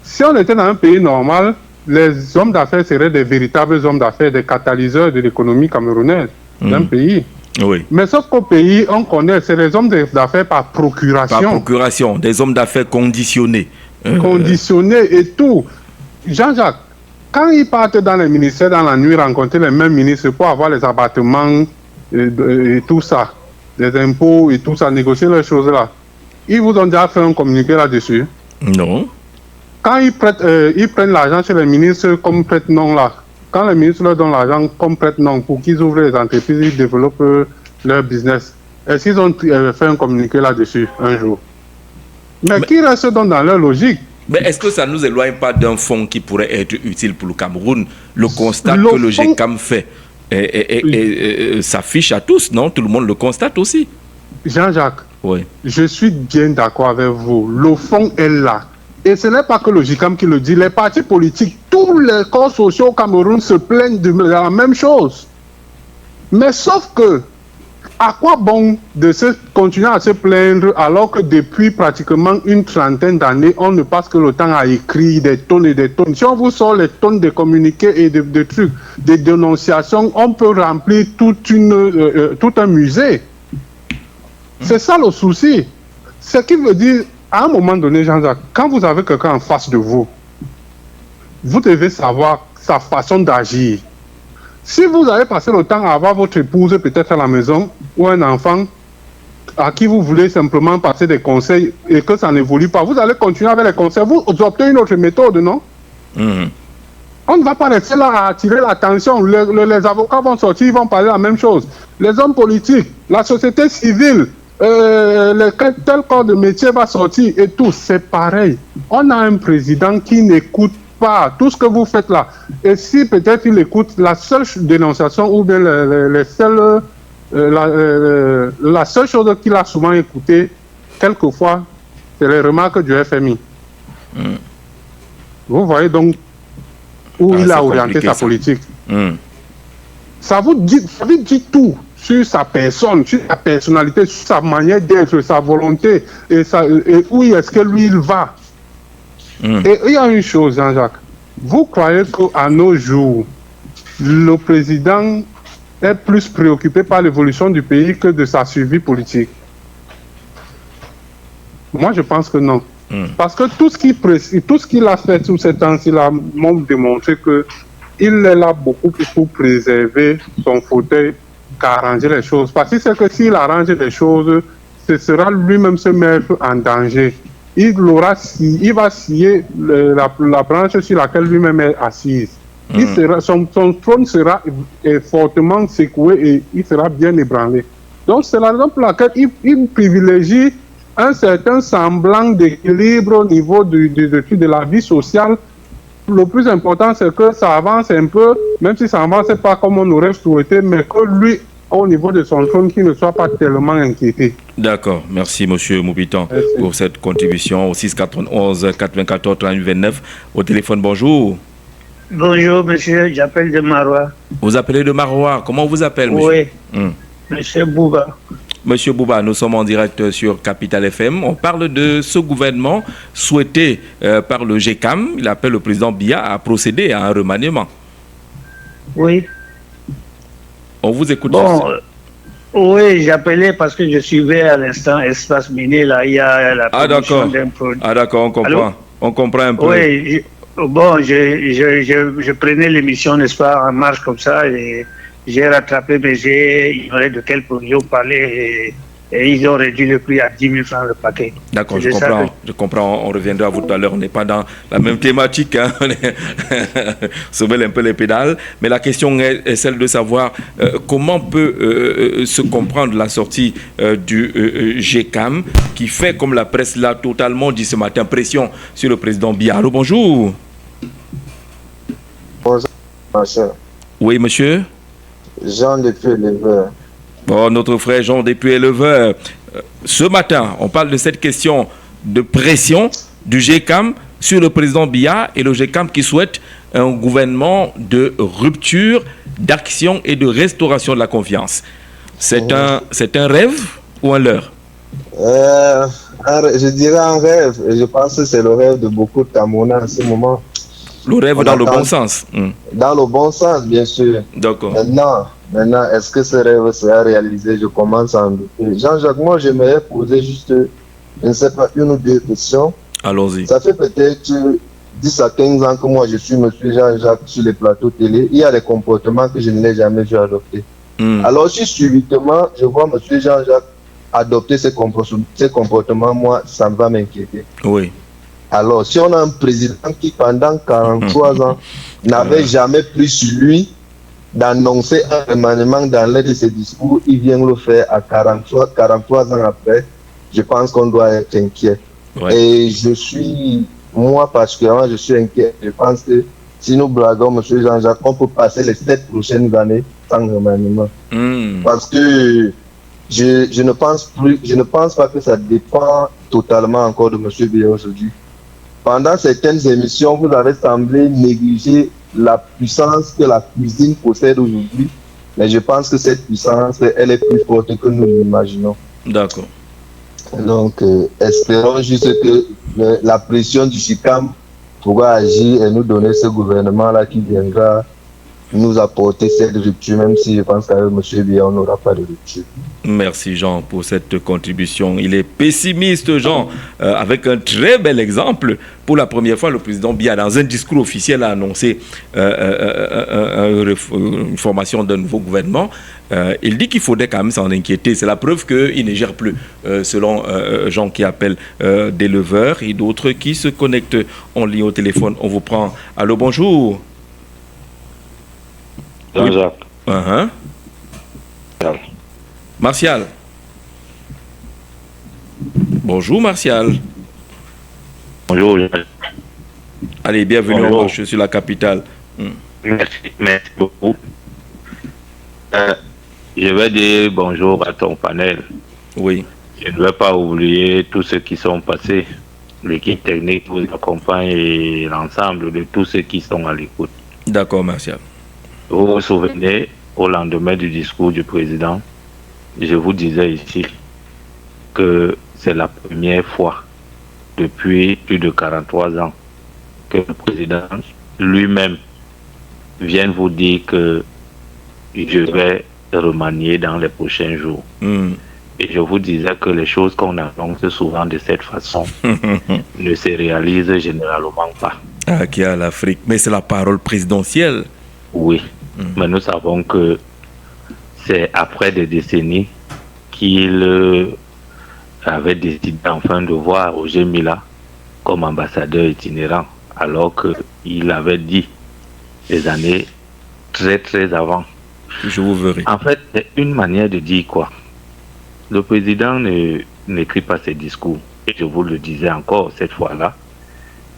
Si on était dans un pays normal, les hommes d'affaires seraient des véritables hommes d'affaires, des catalyseurs de l'économie camerounaise d'un pays. Oui. Mais sauf qu'au pays, on connaît, c'est les hommes d'affaires par procuration. Par procuration, des hommes d'affaires conditionnés. Conditionnés et tout. Jean-Jacques, quand ils partent dans les ministères dans la nuit, rencontrer les mêmes ministres pour avoir les abattements et tout ça, les impôts et tout ça, négocier les choses-là, ils vous ont déjà fait un communiqué là-dessus. Non. Quand ils prennent l'argent chez les ministres comme prête-nom là, quand les ministres leur donnent l'argent comme prête-nom pour qu'ils ouvrent les entreprises, ils développent leur business, est-ce qu'ils ont fait un communiqué là-dessus un jour? Mais qui reste donc dans leur logique? Mais est-ce que ça ne nous éloigne pas d'un fonds qui pourrait être utile pour le Cameroun? Le constat Le que le fonds- GECAM fait s'affiche à tous, non? Tout le monde le constate aussi. Jean-Jacques, Oui. je suis bien d'accord avec vous. Le fond est là. Et ce n'est pas que le GICAM qui le dit. Les partis politiques, tous les corps sociaux au Cameroun se plaignent de la même chose. Mais sauf que, à quoi bon de continuer à se plaindre alors que depuis pratiquement une trentaine d'années, on ne passe que le temps à écrire des tonnes et des tonnes. Si on vous sort les tonnes de communiqués et de trucs, des dénonciations, on peut remplir tout un musée. C'est ça le souci. Ce qui veut dire, à un moment donné, Jean-Jacques, quand vous avez quelqu'un en face de vous, vous devez savoir sa façon d'agir. Si vous avez passé le temps à avoir votre épouse peut-être à la maison ou un enfant à qui vous voulez simplement passer des conseils et que ça n'évolue pas, vous allez continuer avec les conseils. Vous optez une autre méthode, non? On ne va pas rester là à attirer l'attention. Les avocats vont sortir, ils vont parler la même chose. Les hommes politiques, la société civile, tel corps de métier va sortir et tout. C'est pareil. On a un président qui n'écoute pas tout ce que vous faites là. Et si peut-être il écoute, la seule dénonciation ou bien la seule chose qu'il a souvent écoutée, quelquefois, c'est les remarques du FMI. Vous voyez donc où il a orienté sa politique. Ça vous dit tout sur sa personne, sur sa personnalité, sur sa manière d'être, sa volonté, et où est-ce que lui il va. Et il y a une chose, Jean-Jacques. Vous croyez qu'à nos jours, le président est plus préoccupé par l'évolution du pays que de sa survie politique? Moi, je pense que non. Parce que tout ce qu'il a fait sous ces temps-ci m'a démontré qu'il est là beaucoup pour préserver son fauteuil qu'arranger les choses. Parce que c'est que s'il arrange les choses, ce sera lui-même se mettre en danger. Il va scier la branche sur laquelle lui-même est assise. Son trône sera fortement secoué et il sera bien ébranlé. Donc c'est la raison pour laquelle il privilégie un certain semblant d'équilibre au niveau de la vie sociale. Le plus important, c'est que ça avance un peu, même si ça avance pas comme on aurait souhaité, mais que lui, au niveau de son trône, qu'il ne soit pas tellement inquiété. D'accord, merci monsieur Moubitan pour cette contribution au 691 94 38 29. Au téléphone, bonjour. Bonjour monsieur, j'appelle de Marois. Vous appelez de Marois, comment on vous appelle monsieur? Oui, monsieur Bouba. Monsieur Bouba, nous sommes en direct sur Capital FM. On parle de ce gouvernement souhaité par le GECAM. Il appelle le président Biya à procéder à un remaniement. Oui. On vous écoute. Bon, oui, j'appelais parce que je suivais à l'instant Espace Miné. Là, il y a la production d'un produit. Ah d'accord, on comprend. Allô? On comprend un peu. Oui, bon, je prenais l'émission, n'est-ce pas, en marche comme ça et j'ai rattrapé, mais j'ai ignoré de quel produit on parlait et ils ont réduit le prix à 10 000 francs le paquet. D'accord, je comprends, on reviendra à vous tout à l'heure, on n'est pas dans la même thématique, hein. On se mêle un peu les pédales, mais la question est celle de savoir comment peut se comprendre la sortie du GECAM qui fait, comme la presse l'a totalement dit ce matin, pression sur le président Biya. Allô, bonjour. Bonjour, monsieur. Oui, monsieur. Jean depuis éleveur. Bon, notre frère Jean depuis éleveur. Ce matin, on parle de cette question de pression du GECAM sur le président Biya et le GECAM qui souhaite un gouvernement de rupture, d'action et de restauration de la confiance. C'est un rêve ou un leurre? Je dirais un rêve. Et je pense que c'est le rêve de beaucoup de Camerounais en ce moment. Le rêve dans le bon sens. Dans le bon sens, bien sûr. D'accord. Maintenant, est-ce que ce rêve sera réalisé? Je commence à en douter. Jean-Jacques, moi, j'aimerais poser juste, je ne sais pas, une ou deux questions. Allons-y. Ça fait peut-être 10 à 15 ans que moi, je suis monsieur Jean-Jacques sur les plateaux télé. Il y a des comportements que je ne l'ai jamais vu adopter. Alors, si subitement, je vois monsieur Jean-Jacques adopter ces comportements, moi, ça va m'inquiéter. Oui. Alors, si on a un président qui, pendant 43 ans, n'avait jamais pris sur lui d'annoncer un remaniement dans l'air de ses discours, il vient le faire à 43 ans après, je pense qu'on doit être inquiet. Ouais. Et moi particulièrement, je suis inquiet. Je pense que si nous blaguons, M. Jean-Jacques, on peut passer les 7 prochaines années sans remaniement. Parce que je ne pense pas que ça dépend totalement encore de M. Biya aujourd'hui. Pendant certaines émissions, vous avez semblé négliger la puissance que la cuisine possède aujourd'hui. Mais je pense que cette puissance, elle est plus forte que nous l'imaginons. D'accord. Donc, espérons juste que la pression du GECAM pourra agir et nous donner ce gouvernement-là qui viendra nous apporter cette rupture, même si je pense qu'avec M. Biya, on n'aura pas de rupture. Merci Jean pour cette contribution. Il est pessimiste, Jean, avec un très bel exemple. Pour la première fois, le président Biya, dans un discours officiel, a annoncé une formation d'un nouveau gouvernement. Il dit qu'il faudrait quand même s'en inquiéter. C'est la preuve qu'il ne gère plus, selon Jean qui appelle des leveurs et d'autres qui se connectent en ligne au téléphone. On vous prend. Allô, bonjour. Jean-Jacques. Oui. Martial. Bonjour Martial. Bonjour. Allez, bienvenue. Bonjour. On marche sur la capitale. Merci beaucoup. Je vais dire bonjour à ton panel. Oui. Je ne vais pas oublier tous ceux qui sont passés, l'équipe technique vous accompagne et l'ensemble de tous ceux qui sont à l'écoute. D'accord, Martial. Vous vous souvenez, au lendemain du discours du président, je vous disais ici que c'est la première fois depuis plus de 43 ans que le président lui-même vient vous dire que je vais remanier dans les prochains jours. Et je vous disais que les choses qu'on annonce souvent de cette façon ne se réalisent généralement pas. Ah, qui a l'Afrique. Mais c'est la parole présidentielle. Oui, mais nous savons que c'est après des décennies qu'il avait décidé enfin de voir Roger Mila comme ambassadeur itinérant, alors qu'il avait dit des années très très avant. Je vous verrai. En fait, c'est une manière de dire quoi. Le président n'écrit pas ses discours. Et je vous le disais encore cette fois-là,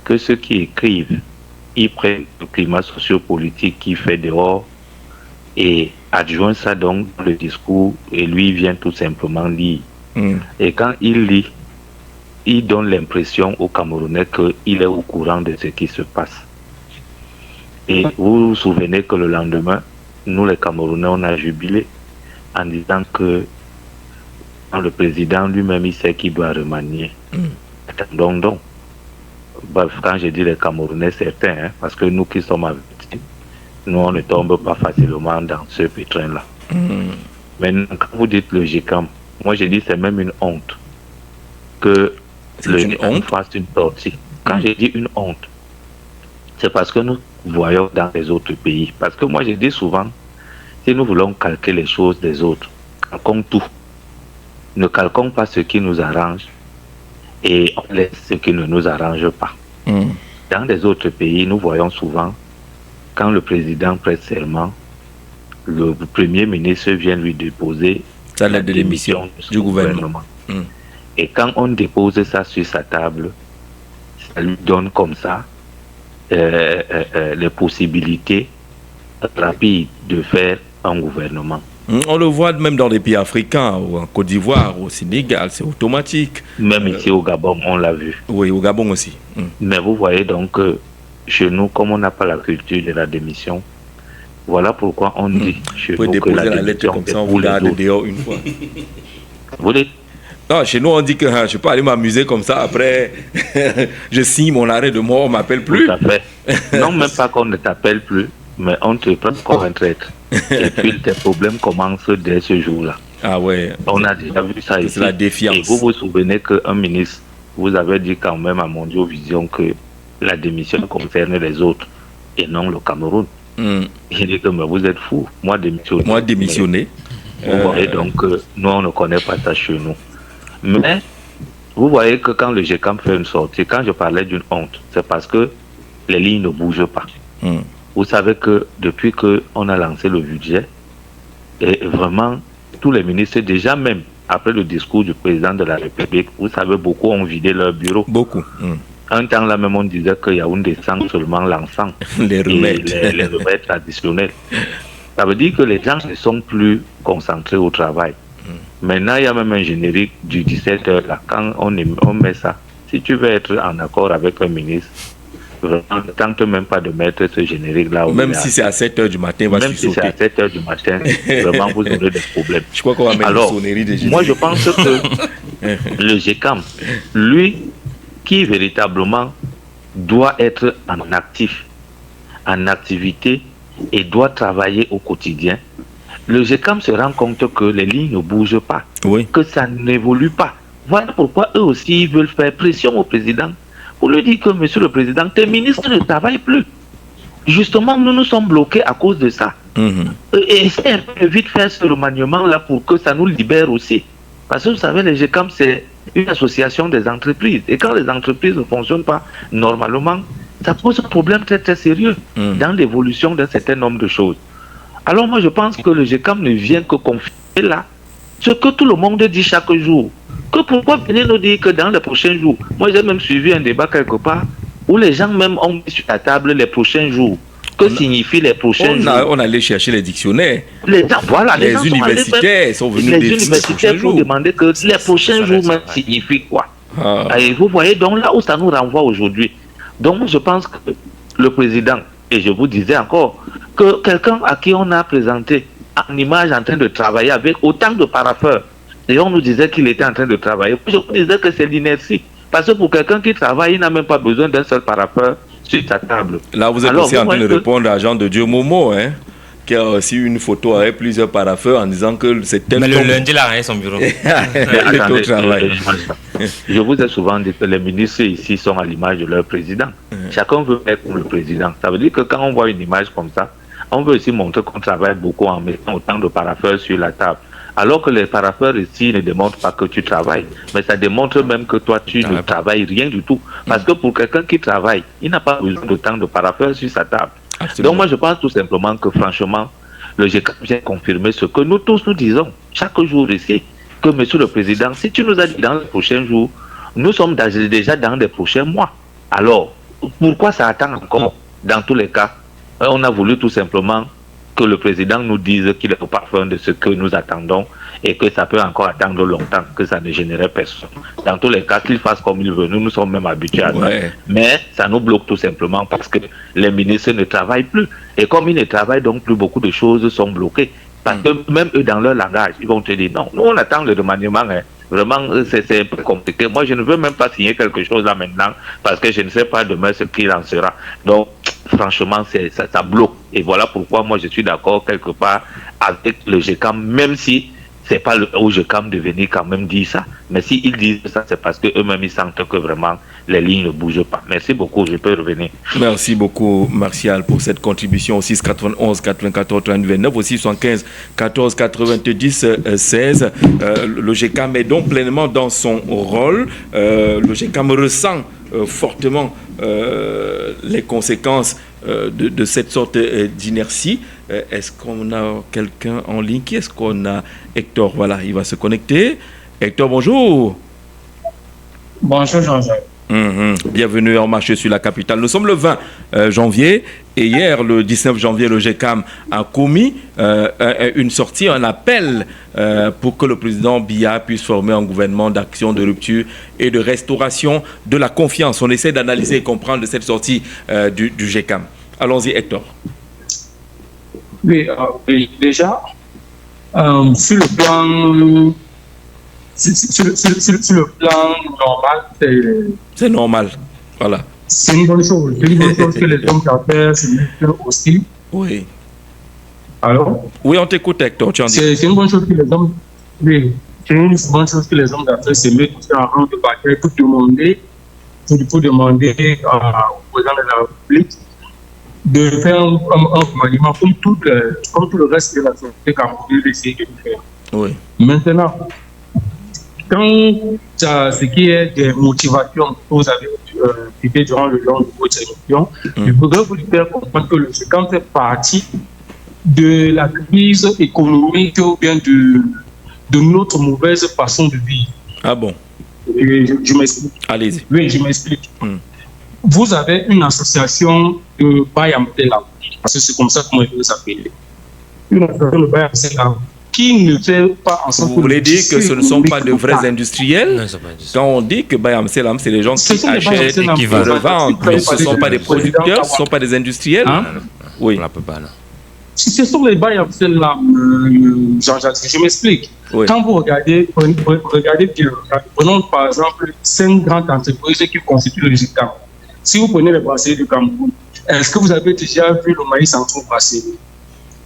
que ceux qui écrivent, ils prennent le climat sociopolitique qui fait dehors et adjoignent ça donc dans le discours et lui vient tout simplement lire. Et quand il lit, il donne l'impression aux Camerounais qu'il est au courant de ce qui se passe. Et vous vous souvenez que le lendemain, nous les Camerounais, on a jubilé en disant que le président lui-même, il sait qu'il doit remanier. Attendons donc. Bref, quand je dis les Camerounais, certains, parce que nous qui sommes avertis, nous on ne tombe pas facilement dans ce pétrin-là. Maintenant, quand vous dites le GECAM, moi je dis c'est même une honte que le GECAM fasse une sortie. Quand je dis une honte, c'est parce que nous voyons dans les autres pays. Parce que moi je dis souvent, si nous voulons calquer les choses des autres, calquons tout. Ne calquons pas ce qui nous arrange et on laisse ce qui ne nous arrange pas. Dans les autres pays, nous voyons souvent, quand le président prête serment, le premier ministre vient lui déposer la démission du gouvernement. Et quand on dépose ça sur sa table, ça lui donne comme ça les possibilités rapides de faire un gouvernement. On le voit même dans les pays africains, ou en Côte d'Ivoire, au Sénégal, c'est automatique. Même ici au Gabon, on l'a vu. Oui, au Gabon aussi. Mais vous voyez donc que chez nous, comme on n'a pas la culture de la démission, voilà pourquoi on dit chez nous que la lettre comme ça, on vous la dehors une fois. Vous dites? Non, chez nous, on dit que je peux aller m'amuser comme ça, après, je signe mon arrêt de mort, on ne m'appelle plus. Tout à fait. Non, même pas qu'on ne t'appelle plus, mais on te prend comme un traître. Et puis tes problèmes commencent dès ce jour-là. Ah ouais. On a déjà vu ça ici. C'est la défiance. Et vous vous souvenez qu'un ministre, vous avez dit quand même à Mondiovision que la démission concerne les autres et non le Cameroun. Il dit que mais vous êtes fous. Moi démissionner. Vous voyez donc nous on ne connaît pas ça chez nous. Mais vous voyez que quand le GECAM fait une sortie, quand je parlais d'une honte, c'est parce que les lignes ne bougent pas. Vous savez que depuis qu'on a lancé le budget, et vraiment, tous les ministres, déjà même après le discours du président de la République, vous savez, beaucoup ont vidé leur bureau. Beaucoup. Un temps là même, on disait qu'il y a une descente seulement l'encens. Les remèdes. Les remèdes traditionnels. Ça veut dire que les gens ne sont plus concentrés au travail. Maintenant, il y a même un générique du 17h là. Quand on met ça, si tu veux être en accord avec un ministre, ne tente même pas de mettre ce générique-là. Même si c'est à 7h du matin, même si c'est à 7h du matin, vraiment vous aurez des problèmes. Je crois qu'on va mettre une sonnerie de générique. Moi je pense que le GECAM, lui, qui véritablement doit être en activité et doit travailler au quotidien, le GECAM se rend compte que les lignes ne bougent pas, que ça n'évolue pas. Voilà pourquoi eux aussi veulent faire pression au président pour lui dire que, monsieur le président, tes ministres ne travaillent plus. Justement, nous sommes bloqués à cause de ça. Et c'est un peu vite faire ce remaniement-là pour que ça nous libère aussi. Parce que vous savez, les GECAM, c'est une association des entreprises. Et quand les entreprises ne fonctionnent pas normalement, ça pose un problème très très sérieux dans l'évolution d'un certain nombre de choses. Alors moi, je pense que le GECAM ne vient que confirmer là ce que tout le monde dit chaque jour. Que pourquoi venir nous dire que dans les prochains jours, moi j'ai même suivi un débat quelque part où les gens même ont mis sur la table les prochains jours. Que signifie les prochains jours? On allait chercher les dictionnaires. Les universitaires sont venus les universitaires pour demander que les prochains jours même signifient quoi. Et vous voyez donc là où ça nous renvoie aujourd'hui. Donc je pense que le président, et je vous disais encore, que quelqu'un à qui on a présenté en image en train de travailler avec autant de parapheurs, et on nous disait qu'il était en train de travailler, je vous disais que c'est l'inertie. Parce que pour quelqu'un qui travaille, il n'a même pas besoin d'un seul parapheur sur sa table. Là, vous êtes aussi en train de répondre à Jean de Dieu Momo, hein, qui a aussi une photo avec plusieurs parapheurs en disant que c'est tel. Mais le lundi, il a rien son bureau. Je vous ai souvent dit que les ministres ici sont à l'image de leur président. Chacun veut être comme le président. Ça veut dire que quand on voit une image comme ça, on veut aussi montrer qu'on travaille beaucoup en mettant autant de parapheurs sur la table. Alors que les parapheurs ici ne démontrent pas que tu travailles, mais ça démontre même que toi, tu ne travailles rien du tout. Parce que pour quelqu'un qui travaille, il n'a pas besoin d'autant de parapheurs sur sa table. Absolument. Donc moi, je pense tout simplement que franchement, le GECAM vient confirmer ce que nous tous nous disons chaque jour ici, que monsieur le président, si tu nous as dit dans les prochains jours, nous sommes déjà dans les prochains mois. Alors, pourquoi ça attend encore? Dans tous les cas, on a voulu tout simplement que le président nous dise qu'il est au parfum de ce que nous attendons et que ça peut encore attendre longtemps, que ça ne générait personne. Dans tous les cas, qu'il fasse comme il veut, nous sommes même habitués à ça. Mais ça nous bloque tout simplement parce que les ministres ne travaillent plus. Et comme ils ne travaillent donc plus, beaucoup de choses sont bloquées. Parce que même eux, dans leur langage, ils vont te dire non, nous on attend le remaniement. Hein. Vraiment, c'est un peu compliqué. Moi, je ne veux même pas signer quelque chose là maintenant parce que je ne sais pas demain ce qu'il en sera. Donc, franchement, ça bloque. Et voilà pourquoi moi, je suis d'accord quelque part avec le GECAM, même si c'est pas au GECAM de venir quand même dire ça. Mais s'ils disent ça, c'est parce qu'eux-mêmes, ils sentent que vraiment les lignes ne bougent pas. Merci beaucoup, je peux revenir. Merci beaucoup, Martial, pour cette contribution au 6 91 94 30 29, aussi 75 14 90 16. Le GECAM est donc pleinement dans son rôle. Le GECAM ressent fortement les conséquences de cette sorte d'inertie. Est-ce qu'on a quelqu'un en ligne? Qui est-ce qu'on a? Hector, voilà, il va se connecter. Hector, bonjour. Bonjour, Jean-Jacques. Bienvenue en marche sur la capitale. Nous sommes le 20 janvier et hier, le 19 janvier, le GECAM a commis une sortie, un appel pour que le président Biya puisse former un gouvernement d'action, de rupture et de restauration de la confiance. On essaie d'analyser et comprendre de cette sortie du GECAM. Allons-y, Hector. Oui, déjà, sur le plan... Sur le plan normal, c'est normal. Voilà. C'est une bonne chose. C'est une bonne chose que les hommes d'affaires se mettent aussi. Oui. Alors? Oui, on t'écoute, Hector. C'est une bonne chose que les hommes. Oui. C'est une bonne chose que les hommes d'affaires se mettent en rang de bataille pour demander au président de la République de faire un remaniement comme tout le reste de la société camerounaise d'essayer de le faire. Oui. Maintenant, quand ce qui est des motivations que vous avez citées durant le long de votre émission, je voudrais vous faire comprendre que le GECAM fait partie de la crise économique ou bien de notre mauvaise façon de vivre. Ah bon? Je m'explique. Allez-y. Oui, je m'explique. Vous avez une association de Bayamtela, parce que c'est comme ça que moi je veux s'appeler. Une association de Bayamtela qui ne fait pas en sorte. Vous voulez dire que ce ne sont pas de vrais industriels? Non, quand on dit que Bayam Selam, c'est les gens qui achètent et qui revendent, mais ce ne sont pas des producteurs, ce ne sont pas des industriels? Oui. Ce sont les Bayam Selam, Jean-Jacques, je m'explique. Oui. Quand vous regardez bien, prenons par exemple 5 grandes entreprises qui constituent le GECAM. si vous prenez les brasseries du Cameroun, est-ce que vous avez déjà vu le maïs en trop passé?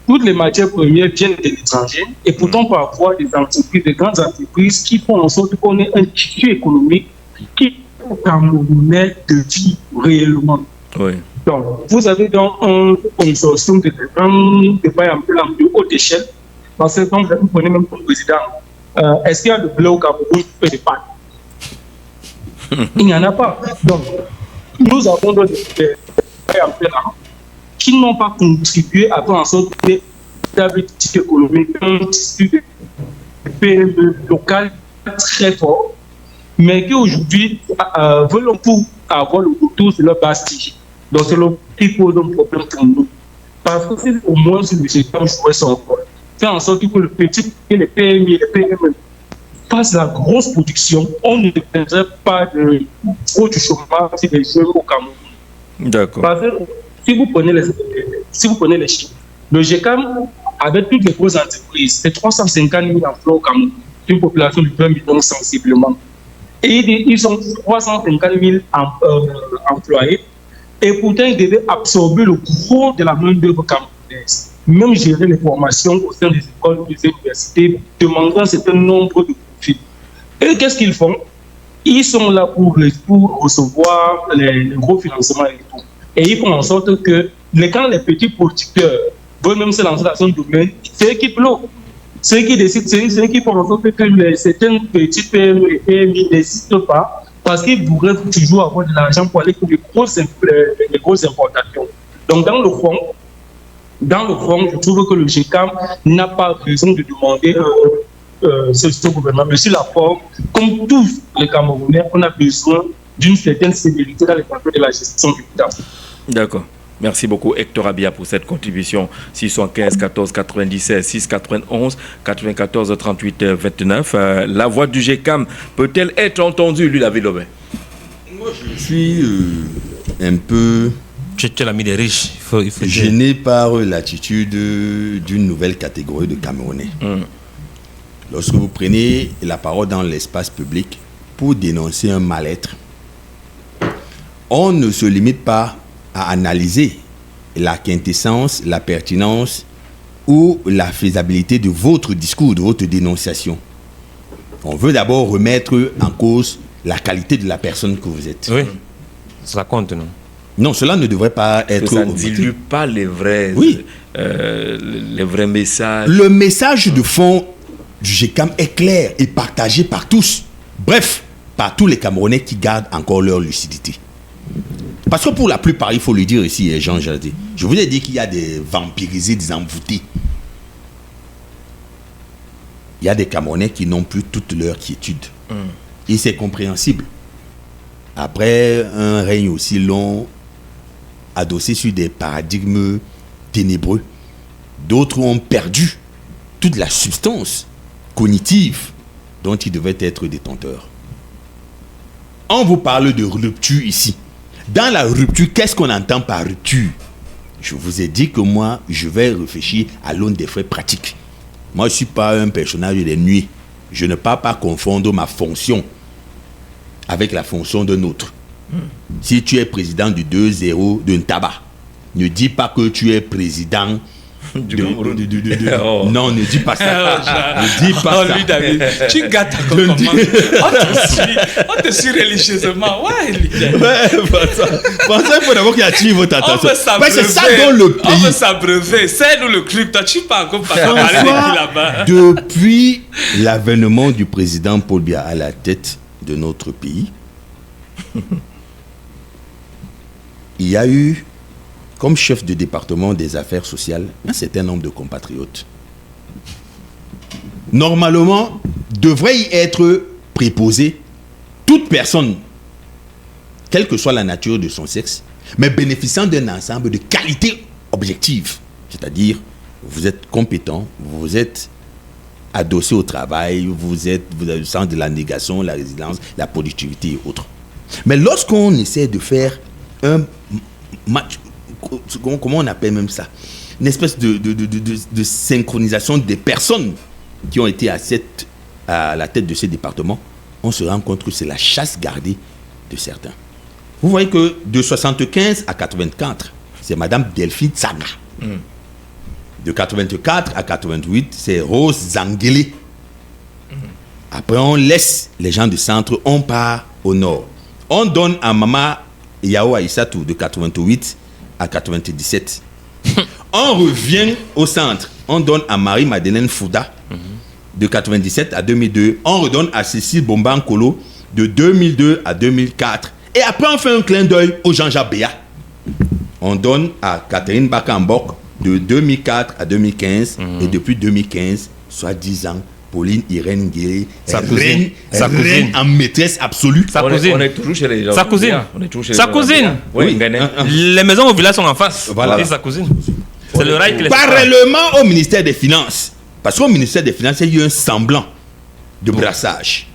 Toutes les matières premières viennent de l'étranger et pourtant on peut avoir des entreprises, des grandes entreprises qui font en sorte qu'on ait un tissu économique qui au Camerounais de vie réellement. Oui. Donc, vous avez donc un consortium de débat un peu de haute échelle, parce que quand vous prenez même comme président, est-ce qu'il y a de blé au Cameroun qui fait des pâtes? Il n'y en a pas. Donc, nous avons donc des un peu là, qui n'ont pas contribué à faire en sorte que un tissu économique, un tissu de PME local très fort, mais qui aujourd'hui veulent pour avoir le retour sur leur bastille. Donc c'est le qui pose un problème pour nous. Parce que c'est au moins si le secteur jouait son rôle, faire en sorte que le petit et les PME et les PME fassent la grosse production, on ne dépendrait pas de trop du chômage si les jeunes au Cameroun. D'accord. Parce que si vous prenez les chiffres, le GECAM, avec toutes les grosses entreprises, c'est 350 000 emplois au Cameroun, une population de 20 millions sensiblement. Et ils ont 350 000 employés, et pourtant ils devaient absorber le gros de la main-d'œuvre camerounaise, même gérer les formations au sein des écoles, des universités, demandant un certain nombre de profils. Et qu'est-ce qu'ils font? Ils sont là pour recevoir les gros financements et tout. Et ils font en sorte que quand les petits producteurs veulent même se lancer dans son domaine, c'est eux qui bloquent. Ceux qui décident, c'est eux qui font en sorte que certaines petites PME et PMI ne décident pas parce qu'ils pourraient toujours avoir de l'argent pour aller pour les grosses importations. Donc dans le fond, je trouve que le GECAM n'a pas raison de demander ce gouvernement. Mais sur la forme, comme tous les Camerounais, on a besoin d'une certaine sévérité dans les contrôles de la gestion du temps. D'accord. Merci beaucoup Hector Abia pour cette contribution. 615 14 97 6 91 94 38 29. La voix du GECAM peut-elle être entendue, lui, David Lobin? Moi, je suis un peu... Tu l'as mis des riches. Il faut gêné par l'attitude d'une nouvelle catégorie de Camerounais. Lorsque vous prenez la parole dans l'espace public pour dénoncer un mal-être, on ne se limite pas à analyser la quintessence, la pertinence ou la faisabilité de votre discours, de votre dénonciation. On veut d'abord remettre en cause la qualité de la personne que vous êtes. Oui, ça compte, non? Non, cela ne devrait pas être... Ça ne dilue pas les vrais, les vrais messages. Le message de fond du GECAM est clair et partagé par tous. Bref, par tous les Camerounais qui gardent encore leur lucidité. Parce que pour la plupart, il faut le dire ici, Jean Jardin, je vous ai dit qu'il y a des vampirisés, des envoûtés. Il y a des Camerounais qui n'ont plus toute leur quiétude. Et c'est compréhensible. Après un règne aussi long, adossé sur des paradigmes ténébreux, d'autres ont perdu toute la substance cognitive dont ils devaient être détenteurs. On vous parle de rupture ici. Dans la rupture, qu'est-ce qu'on entend par rupture? Je vous ai dit que moi, je vais réfléchir à l'aune des faits pratiques. Moi, je ne suis pas un personnage des nuits. Je ne peux pas confondre ma fonction avec la fonction d'un autre. Si tu es président du 2-0 d'un tabac, ne dis pas que tu es président Non, ne dis pas ça. Ne dis pas ça. Lui, David, tu gâtes ta comment. On te suit religieusement. Ouais, pour ça, il faut d'abord qu'il attire votre attention. C'est ça dans le pays. On veut s'abreuver. C'est nous le club. Toi, tu pas encore parler de qui là-bas. Depuis l'avènement du président Paul Biya à la tête de notre pays, il y a eu, comme chef de département des affaires sociales, un certain nombre de compatriotes. Normalement, devrait y être préposé toute personne, quelle que soit la nature de son sexe, mais bénéficiant d'un ensemble de qualités objectives. C'est-à-dire, vous êtes compétent, vous êtes adossé au travail, vous avez le sens de la négation, la résilience, la productivité et autres. Mais lorsqu'on essaie de faire un match, comment on appelle même ça, une espèce de synchronisation des personnes qui ont été à la tête de ces départements, on se rend compte que c'est la chasse gardée de certains. Vous voyez que de 75 à 84, c'est Madame Delphine Tsanga. De 84 à 88, c'est Rose Zangele. Après, on laisse les gens du centre, on part au nord. On donne à Mama Yao Aïssatou de 88 à 97. On revient au centre. On donne à Marie-Madeleine Fouda de 97 à 2002. On redonne à Cécile Bomba-Nkolo de 2002 à 2004. Et après, on fait un clin d'œil au Jean-Jacques Béa. On donne à Catherine Bakambok de 2004 à 2015. Et depuis 2015, soit 10 ans, Pauline Irène Gué, reine en maîtresse absolue. Sa cousine. On est toujours chez les gens. Sa cousine. Sa cousine. Oui. Les maisons au village sont en face. Voilà. Et sa cousine. C'est le rail qui les Parallèlement au ministère des Finances. Parce qu'au ministère des Finances, il y a eu un semblant de brassage.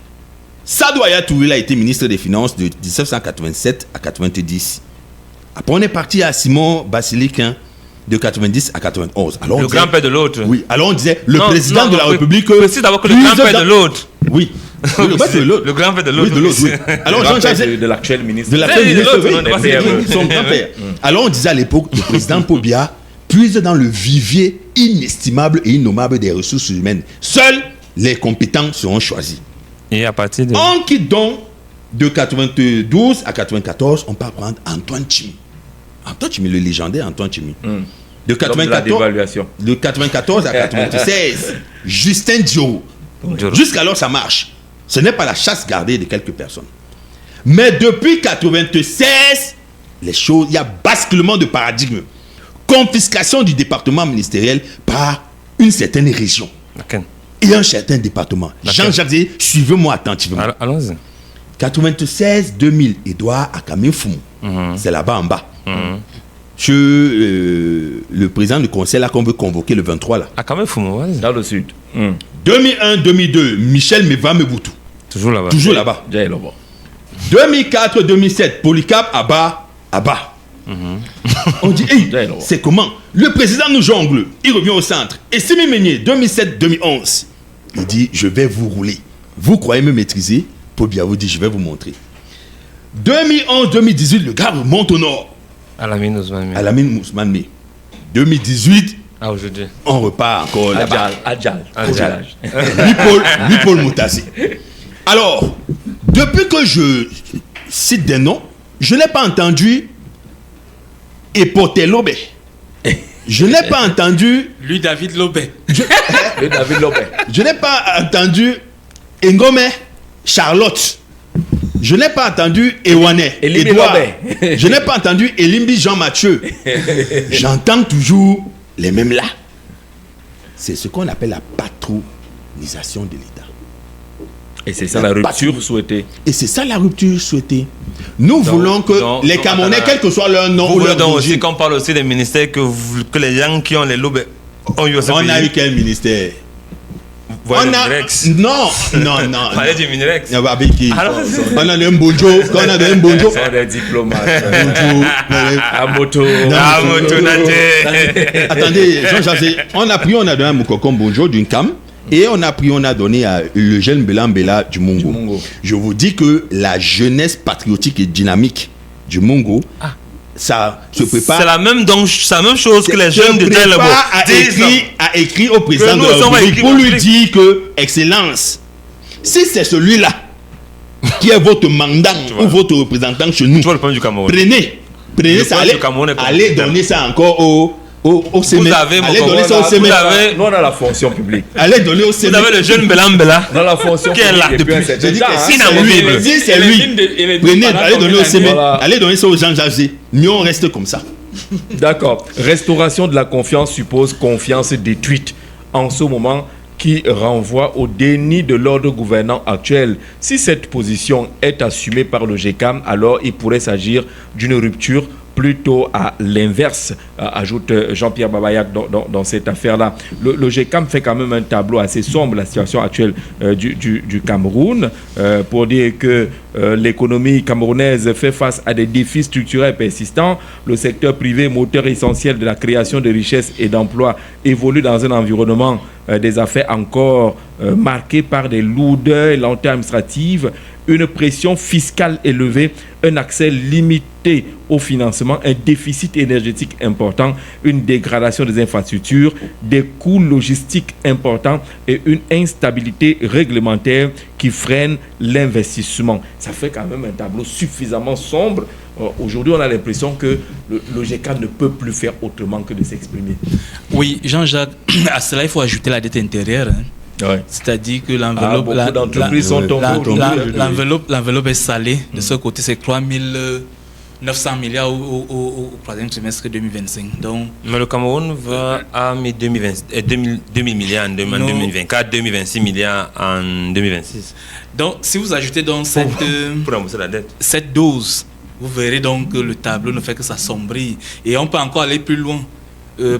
Sadou Aya Touré a été ministre des Finances de 1987 à 90. Après, on est parti à Simon Basiliquin de 90 à 91. Alors, le grand-père de l'autre. Oui, alors on disait le président de la République. Précise d'abord que le grand-père de l'autre. Oui. Le grand-père de l'autre. Oui, de l'autre, oui. Alors, Jean-Jacques de l'actuel ministre. De l'actuel ministre, oui, son grand-père. Alors, on disait à l'époque, le président Pobia puise dans le vivier inestimable et innommable des ressources humaines. Seuls les compétents seront choisis. Et à partir de... On quitte donc de 92 à 94, on part prendre Antoine Chimi. Antoine Chimi, le légendaire Antoine Chimi. De 94 à 96, Justin Dioro. Jusqu'alors, ça marche. Ce n'est pas la chasse gardée de quelques personnes. Mais depuis 96, les choses, il y a basculement de paradigme. Confiscation du département ministériel par une certaine région. Et un certain département. Jean-Jacques Zé, suivez-moi attentivement. Allons-y. 96-2000, Edouard Akamé-Foumou. C'est là-bas en bas. Le président du conseil là qu'on veut convoquer le 23 là. Akamé-Foumou, dans le sud. 2001-2002, Michel Meva-Meboutou. Toujours là-bas. Toujours là-bas. 2004-2007, Polycarpe Abba. On dit, hey, c'est comment? Le président nous jongle, il revient au centre. Et Simi Meunier, 2007-2011, il dit, je vais vous rouler. Vous croyez me maîtriser? Pobia vous dit, je vais vous montrer. 2011-2018, le gars remonte au nord. Alamine Ousmane. Alamine Ousmane. 2018, aujourd'hui, on repart encore là-bas. Adjal. Paul Moutassé. Alors, depuis que je cite des noms, je n'ai pas entendu Epotelobé. Je n'ai pas entendu... Lui, David Lobé. Je n'ai pas entendu Ngome Charlotte. Je n'ai pas entendu Ewane Edouard. Je n'ai pas entendu Elimbi Jean-Mathieu. J'entends toujours les mêmes là. C'est ce qu'on appelle la patronisation de l'État. Et c'est ça la rupture souhaitée. Et c'est ça la rupture souhaitée. Nous voulons que les Camerounais, quel que soit leur nom, vous voulez donc aussi qu'on parle aussi des ministères que les gens qui ont les lobes ont eu aussi. On a eu quel ministère? On a non. On parlait du Minirex. On a un Mbonjo. On a un Mbonjo. C'est des diplomates. Amoto. Attendez, Jean-Jacques, on a donné à Moukoko Mbonjo d'une CAM. Et on a donné à le jeune Mbela du Mungo. Je vous dis que la jeunesse patriotique et dynamique du Mungo, ça se prépare. C'est la même chose que les jeunes de Delabo a écrit au président de la République pour lui dire que, Excellence, si c'est celui-là qui est votre mandat ou votre représentant chez nous, prenez ça, allez donner ça encore au CME. Nous, on a la fonction publique. Allez donner au CME. Vous avez le jeune Mbela. Dans la fonction qui est là depuis. Si c'est lui, prenez, allez donner au CME. Allez donner ça aux gens âgés. Mieux on reste comme ça. D'accord. Restauration de la confiance suppose confiance détruite en ce moment, qui renvoie au déni de l'ordre gouvernant actuel. Si cette position est assumée par le GECAM, alors il pourrait s'agir d'une rupture plutôt à l'inverse, ajoute Jean-Pierre Babayak dans cette affaire-là. Le GECAM fait quand même un tableau assez sombre, la situation actuelle du Cameroun, pour dire que l'économie camerounaise fait face à des défis structurels persistants. Le secteur privé, moteur essentiel de la création de richesses et d'emplois, évolue dans un environnement des affaires encore marqué par des lourdeurs et lenteurs administratives. une pression fiscale élevée, un accès limité au financement, un déficit énergétique important, une dégradation des infrastructures, des coûts logistiques importants et une instabilité réglementaire qui freine l'investissement. Ça fait quand même un tableau suffisamment sombre. Aujourd'hui, on a l'impression que le GECA ne peut plus faire autrement que de s'exprimer. Oui, Jean-Jacques, à cela, il faut ajouter la dette intérieure. Ouais. C'est-à-dire que l'enveloppe l'enveloppe est salée. De ce côté, c'est 3 900 milliards au troisième trimestre 2025. Donc, mais le Cameroun va à 2000 milliards en 2024, 2026 milliards en 2026. Donc, si vous ajoutez donc pour rembourser la dette. Cette dose, vous verrez donc que le tableau ne fait que s'assombrir. Et on peut encore aller plus loin.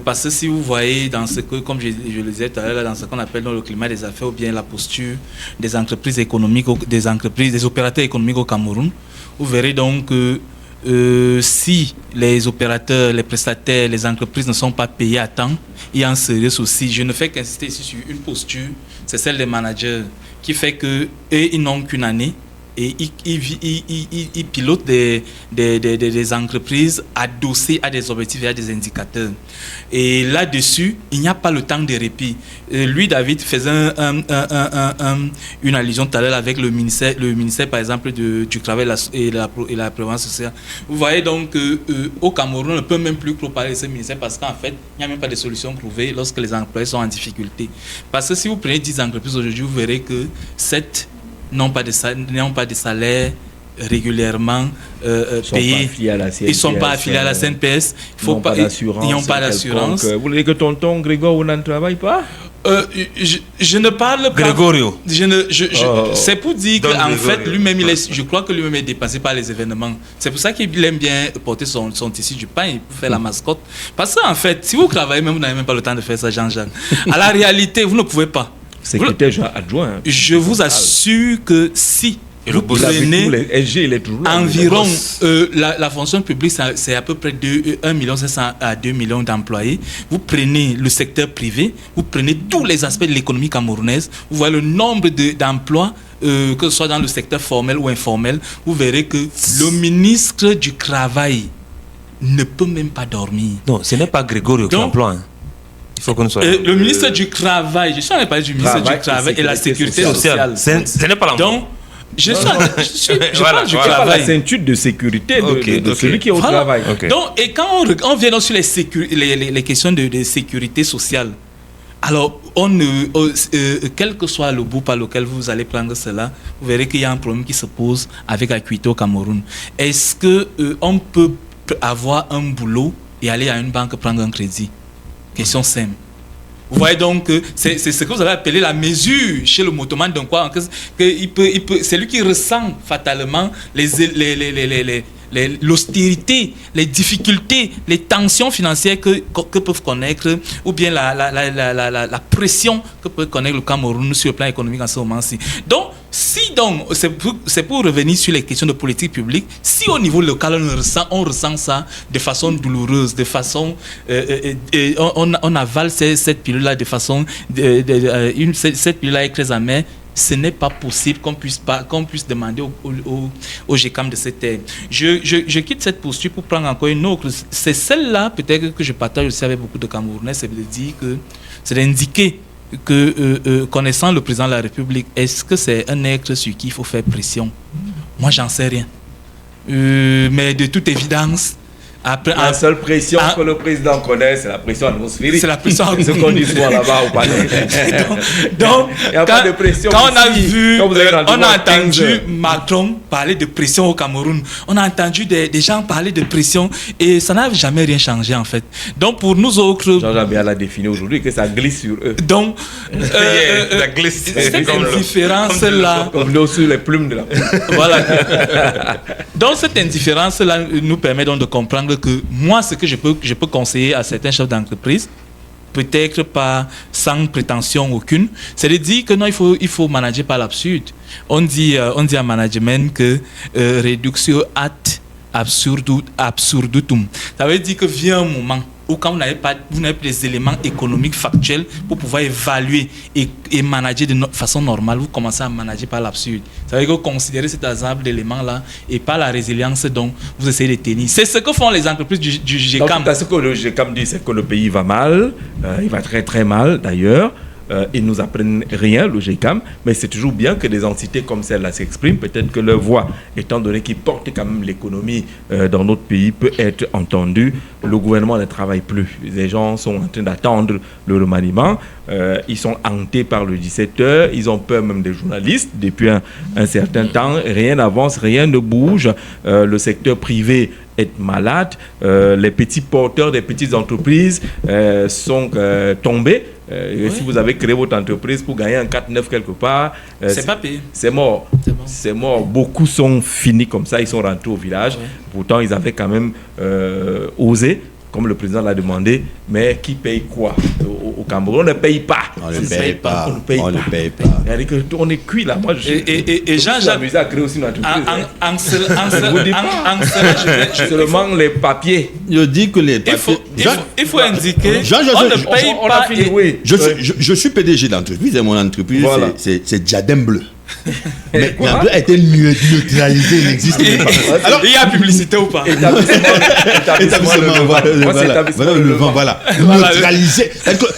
Parce que si vous voyez dans ce que, comme je le disais tout à l'heure, dans ce qu'on appelle le climat des affaires ou bien la posture des entreprises économiques, des opérateurs économiques au Cameroun, vous verrez donc que si les opérateurs, les prestataires, les entreprises ne sont pas payés à temps, il y a un sérieux souci. Je ne fais qu'insister ici sur une posture, c'est celle des managers, qui fait qu'ils n'ont qu'une année. Et ils pilotent des entreprises adossées à des objectifs et à des indicateurs. Et là-dessus, il n'y a pas le temps de répit. Lui, David, faisait une allusion tout à l'heure avec le ministère par exemple, du travail et la prévoyance sociale. Vous voyez donc qu'au Cameroun, on ne peut même plus parler de ce ministère parce qu'en fait, il n'y a même pas de solution trouvée lorsque les employés sont en difficulté. Parce que si vous prenez 10 entreprises aujourd'hui, vous verrez que 7 n'ont pas de salaire régulièrement payés. Ils ne sont pas affiliés à la CNPS. Ils n'ont pas d'assurance. Vous voulez que tonton Grégoire ne travaille pas? Je ne parle pas. Grégorio. C'est pour dire qu'en fait, lui-même, je crois que lui-même est dépassé par les événements. C'est pour ça qu'il aime bien porter son tissu du pain et faire la mascotte. Parce qu'en fait, si vous travaillez, même vous n'avez même pas le temps de faire ça, Jean-Jacques. À la réalité, vous ne pouvez pas. Secrétaire adjoint. Je vous assure que si vous prenez environ la fonction publique, c'est à peu près 1 500 000 à 2 millions d'employés. Vous prenez le secteur privé, vous prenez tous les aspects de l'économie camerounaise, vous voyez le nombre d'emplois, que ce soit dans le secteur formel ou informel, vous verrez que le ministre du Travail ne peut même pas dormir. Non, ce n'est pas Grégorio qui emploie. Hein. Le ministre du Travail, je suis en train de parler du ministre du Travail et la Sécurité sociale. Ce n'est pas l'emploi. Donc, je parle du travail. La ceinture de sécurité de celui qui est au travail. Donc, et quand on vient sur les questions de sécurité sociale, alors, quel que soit le bout par lequel vous allez prendre cela, vous verrez qu'il y a un problème qui se pose avec Acuité au Cameroun. Est-ce qu'on peut avoir un boulot et aller à une banque prendre un crédit? Question simple. Vous voyez donc que c'est ce que vous avez appelé la mesure chez le motoman, donc quoi, c'est lui qui ressent fatalement l'austérité, les difficultés, les tensions financières que peuvent connaître, ou bien la pression que peut connaître le Cameroun sur le plan économique en ce moment-ci. Donc, c'est pour revenir sur les questions de politique publique, si au niveau local on ressent ça de façon douloureuse, de façon on avale cette pilule-là de façon cette pilule-là est très amère, ce n'est pas possible qu'on puisse demander au GECAM de cette aide. Je quitte cette posture pour prendre encore une autre. C'est celle-là peut-être que je partage aussi avec beaucoup de Camerounais, c'est de dire que c'est d'indiquer que connaissant le président de la République, est-ce que c'est un être sur qui il faut faire pression? Moi, j'en sais rien. Mais de toute évidence, la seule pression que le président connaît, c'est la pression atmosphérique. C'est la pression ce qu'on dit souvent là-bas au palais. Donc, il n'y a pas de pression. Quand on a entendu Macron parler de pression au Cameroun, on a entendu des gens parler de pression et ça n'a jamais rien changé en fait. Donc pour nous autres, Jean-Jacques Béal a défini aujourd'hui que ça glisse sur eux. Donc, ça glisse. Cette indifférence-là, comme l'eau sur les plumes de la plume. Voilà. Donc cette indifférence-là nous permet donc de comprendre que moi, ce que je peux conseiller à certains chefs d'entreprise, peut-être pas sans prétention aucune, c'est de dire que non, il faut manager par l'absurde. On dit en management que reductio ad absurdutum. Ça veut dire que vient un moment ou quand vous n'avez pas les éléments économiques factuels pour pouvoir évaluer et manager de façon normale, vous commencez à manager par l'absurde. Ça veut dire que vous considérez cet ensemble d'éléments-là et pas la résilience dont vous essayez de tenir. C'est ce que font les entreprises du GECAM. Donc, ce que le GECAM dit, c'est que le pays va mal, il va très très mal d'ailleurs. Ils nous apprennent rien, le GECAM, mais c'est toujours bien que des entités comme celle-là s'expriment. Peut-être que leur voix, étant donné qu'ils portent quand même l'économie dans notre pays, peut être entendue. Le gouvernement ne travaille plus. Les gens sont en train d'attendre le remaniement. Ils sont hantés par le 17h. Ils ont peur même des journalistes depuis un certain temps. Rien n'avance, rien ne bouge. Le secteur privé est malade. Les petits porteurs des petites entreprises sont tombés. Oui. Si vous avez créé votre entreprise pour gagner un 4-9 quelque part, c'est pas payé. C'est mort. C'est mort. Beaucoup sont finis comme ça, ils sont rentrés au village. Oui. Pourtant, ils avaient quand même osé, comme le président l'a demandé, mais qui paye quoi au Cameroun? On ne paye pas. On ne paye pas. On ne paye pas. On est cuit là. Moi, et Jean-Jacques amusé à créer aussi une entreprise. Seulement les papiers. Je dis que les papiers. Il faut indiquer. On ne paye pas. Je suis PDG d'entreprise et mon entreprise, voilà. C'est Diadème Bleu. Mais l'emploi a été neutralisé, il n'existe pas. Alors, il y a publicité ou pas? Établissement, voilà. Neutralisé.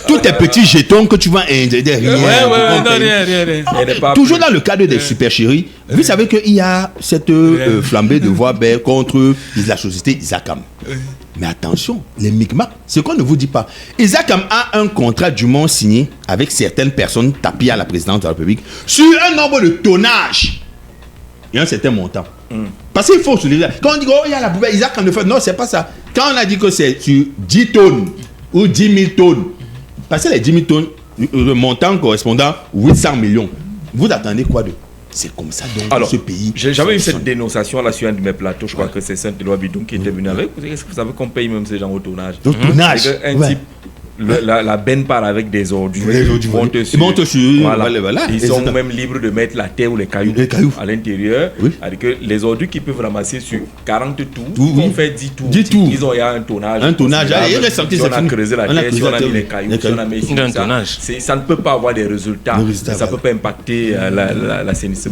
Tous tes petits jetons que tu vas intégrer rien. Toujours dans le cadre des super chéris, vous savez qu'il y a cette flambée de voix contre la société Isacam. Mais attention, les micmacs, ce qu'on ne vous dit pas. Isacam a un contrat dûment signé avec certaines personnes tapées à la présidence de la République sur un nombre de tonnages et un certain montant. Parce qu'il faut souligner. Quand on dit, oh, il y a la poubelle, Isacam ne fait. Non, c'est pas ça. Quand on a dit que c'est sur 10 tonnes ou 10 000 tonnes, parce que les 10 000 tonnes, le montant correspondant à 800 millions, vous attendez quoi de. C'est comme ça dans ce pays. J'avais eu cette dénonciation là sur un de mes plateaux. Je crois que c'est Saint-Éloi Bidon qui était venu avec. Est-ce que vous savez qu'on paye même ces gens au tournage? Au tournage. Un type, la benne part avec des ordures. Ils montent dessus. Voilà. Ils sont même libres de mettre la terre ou les cailloux à l'intérieur. Oui. C'est-à-dire que les ordures qu'ils peuvent ramasser sur 40 tours, on fait 10 tours. Ils ont un tonnage. Un tonnage. On a creusé la terre, on a mis les cailloux, on a mis ça. Ça ne peut pas avoir des résultats. Ça ne peut pas impacter l'assainissement.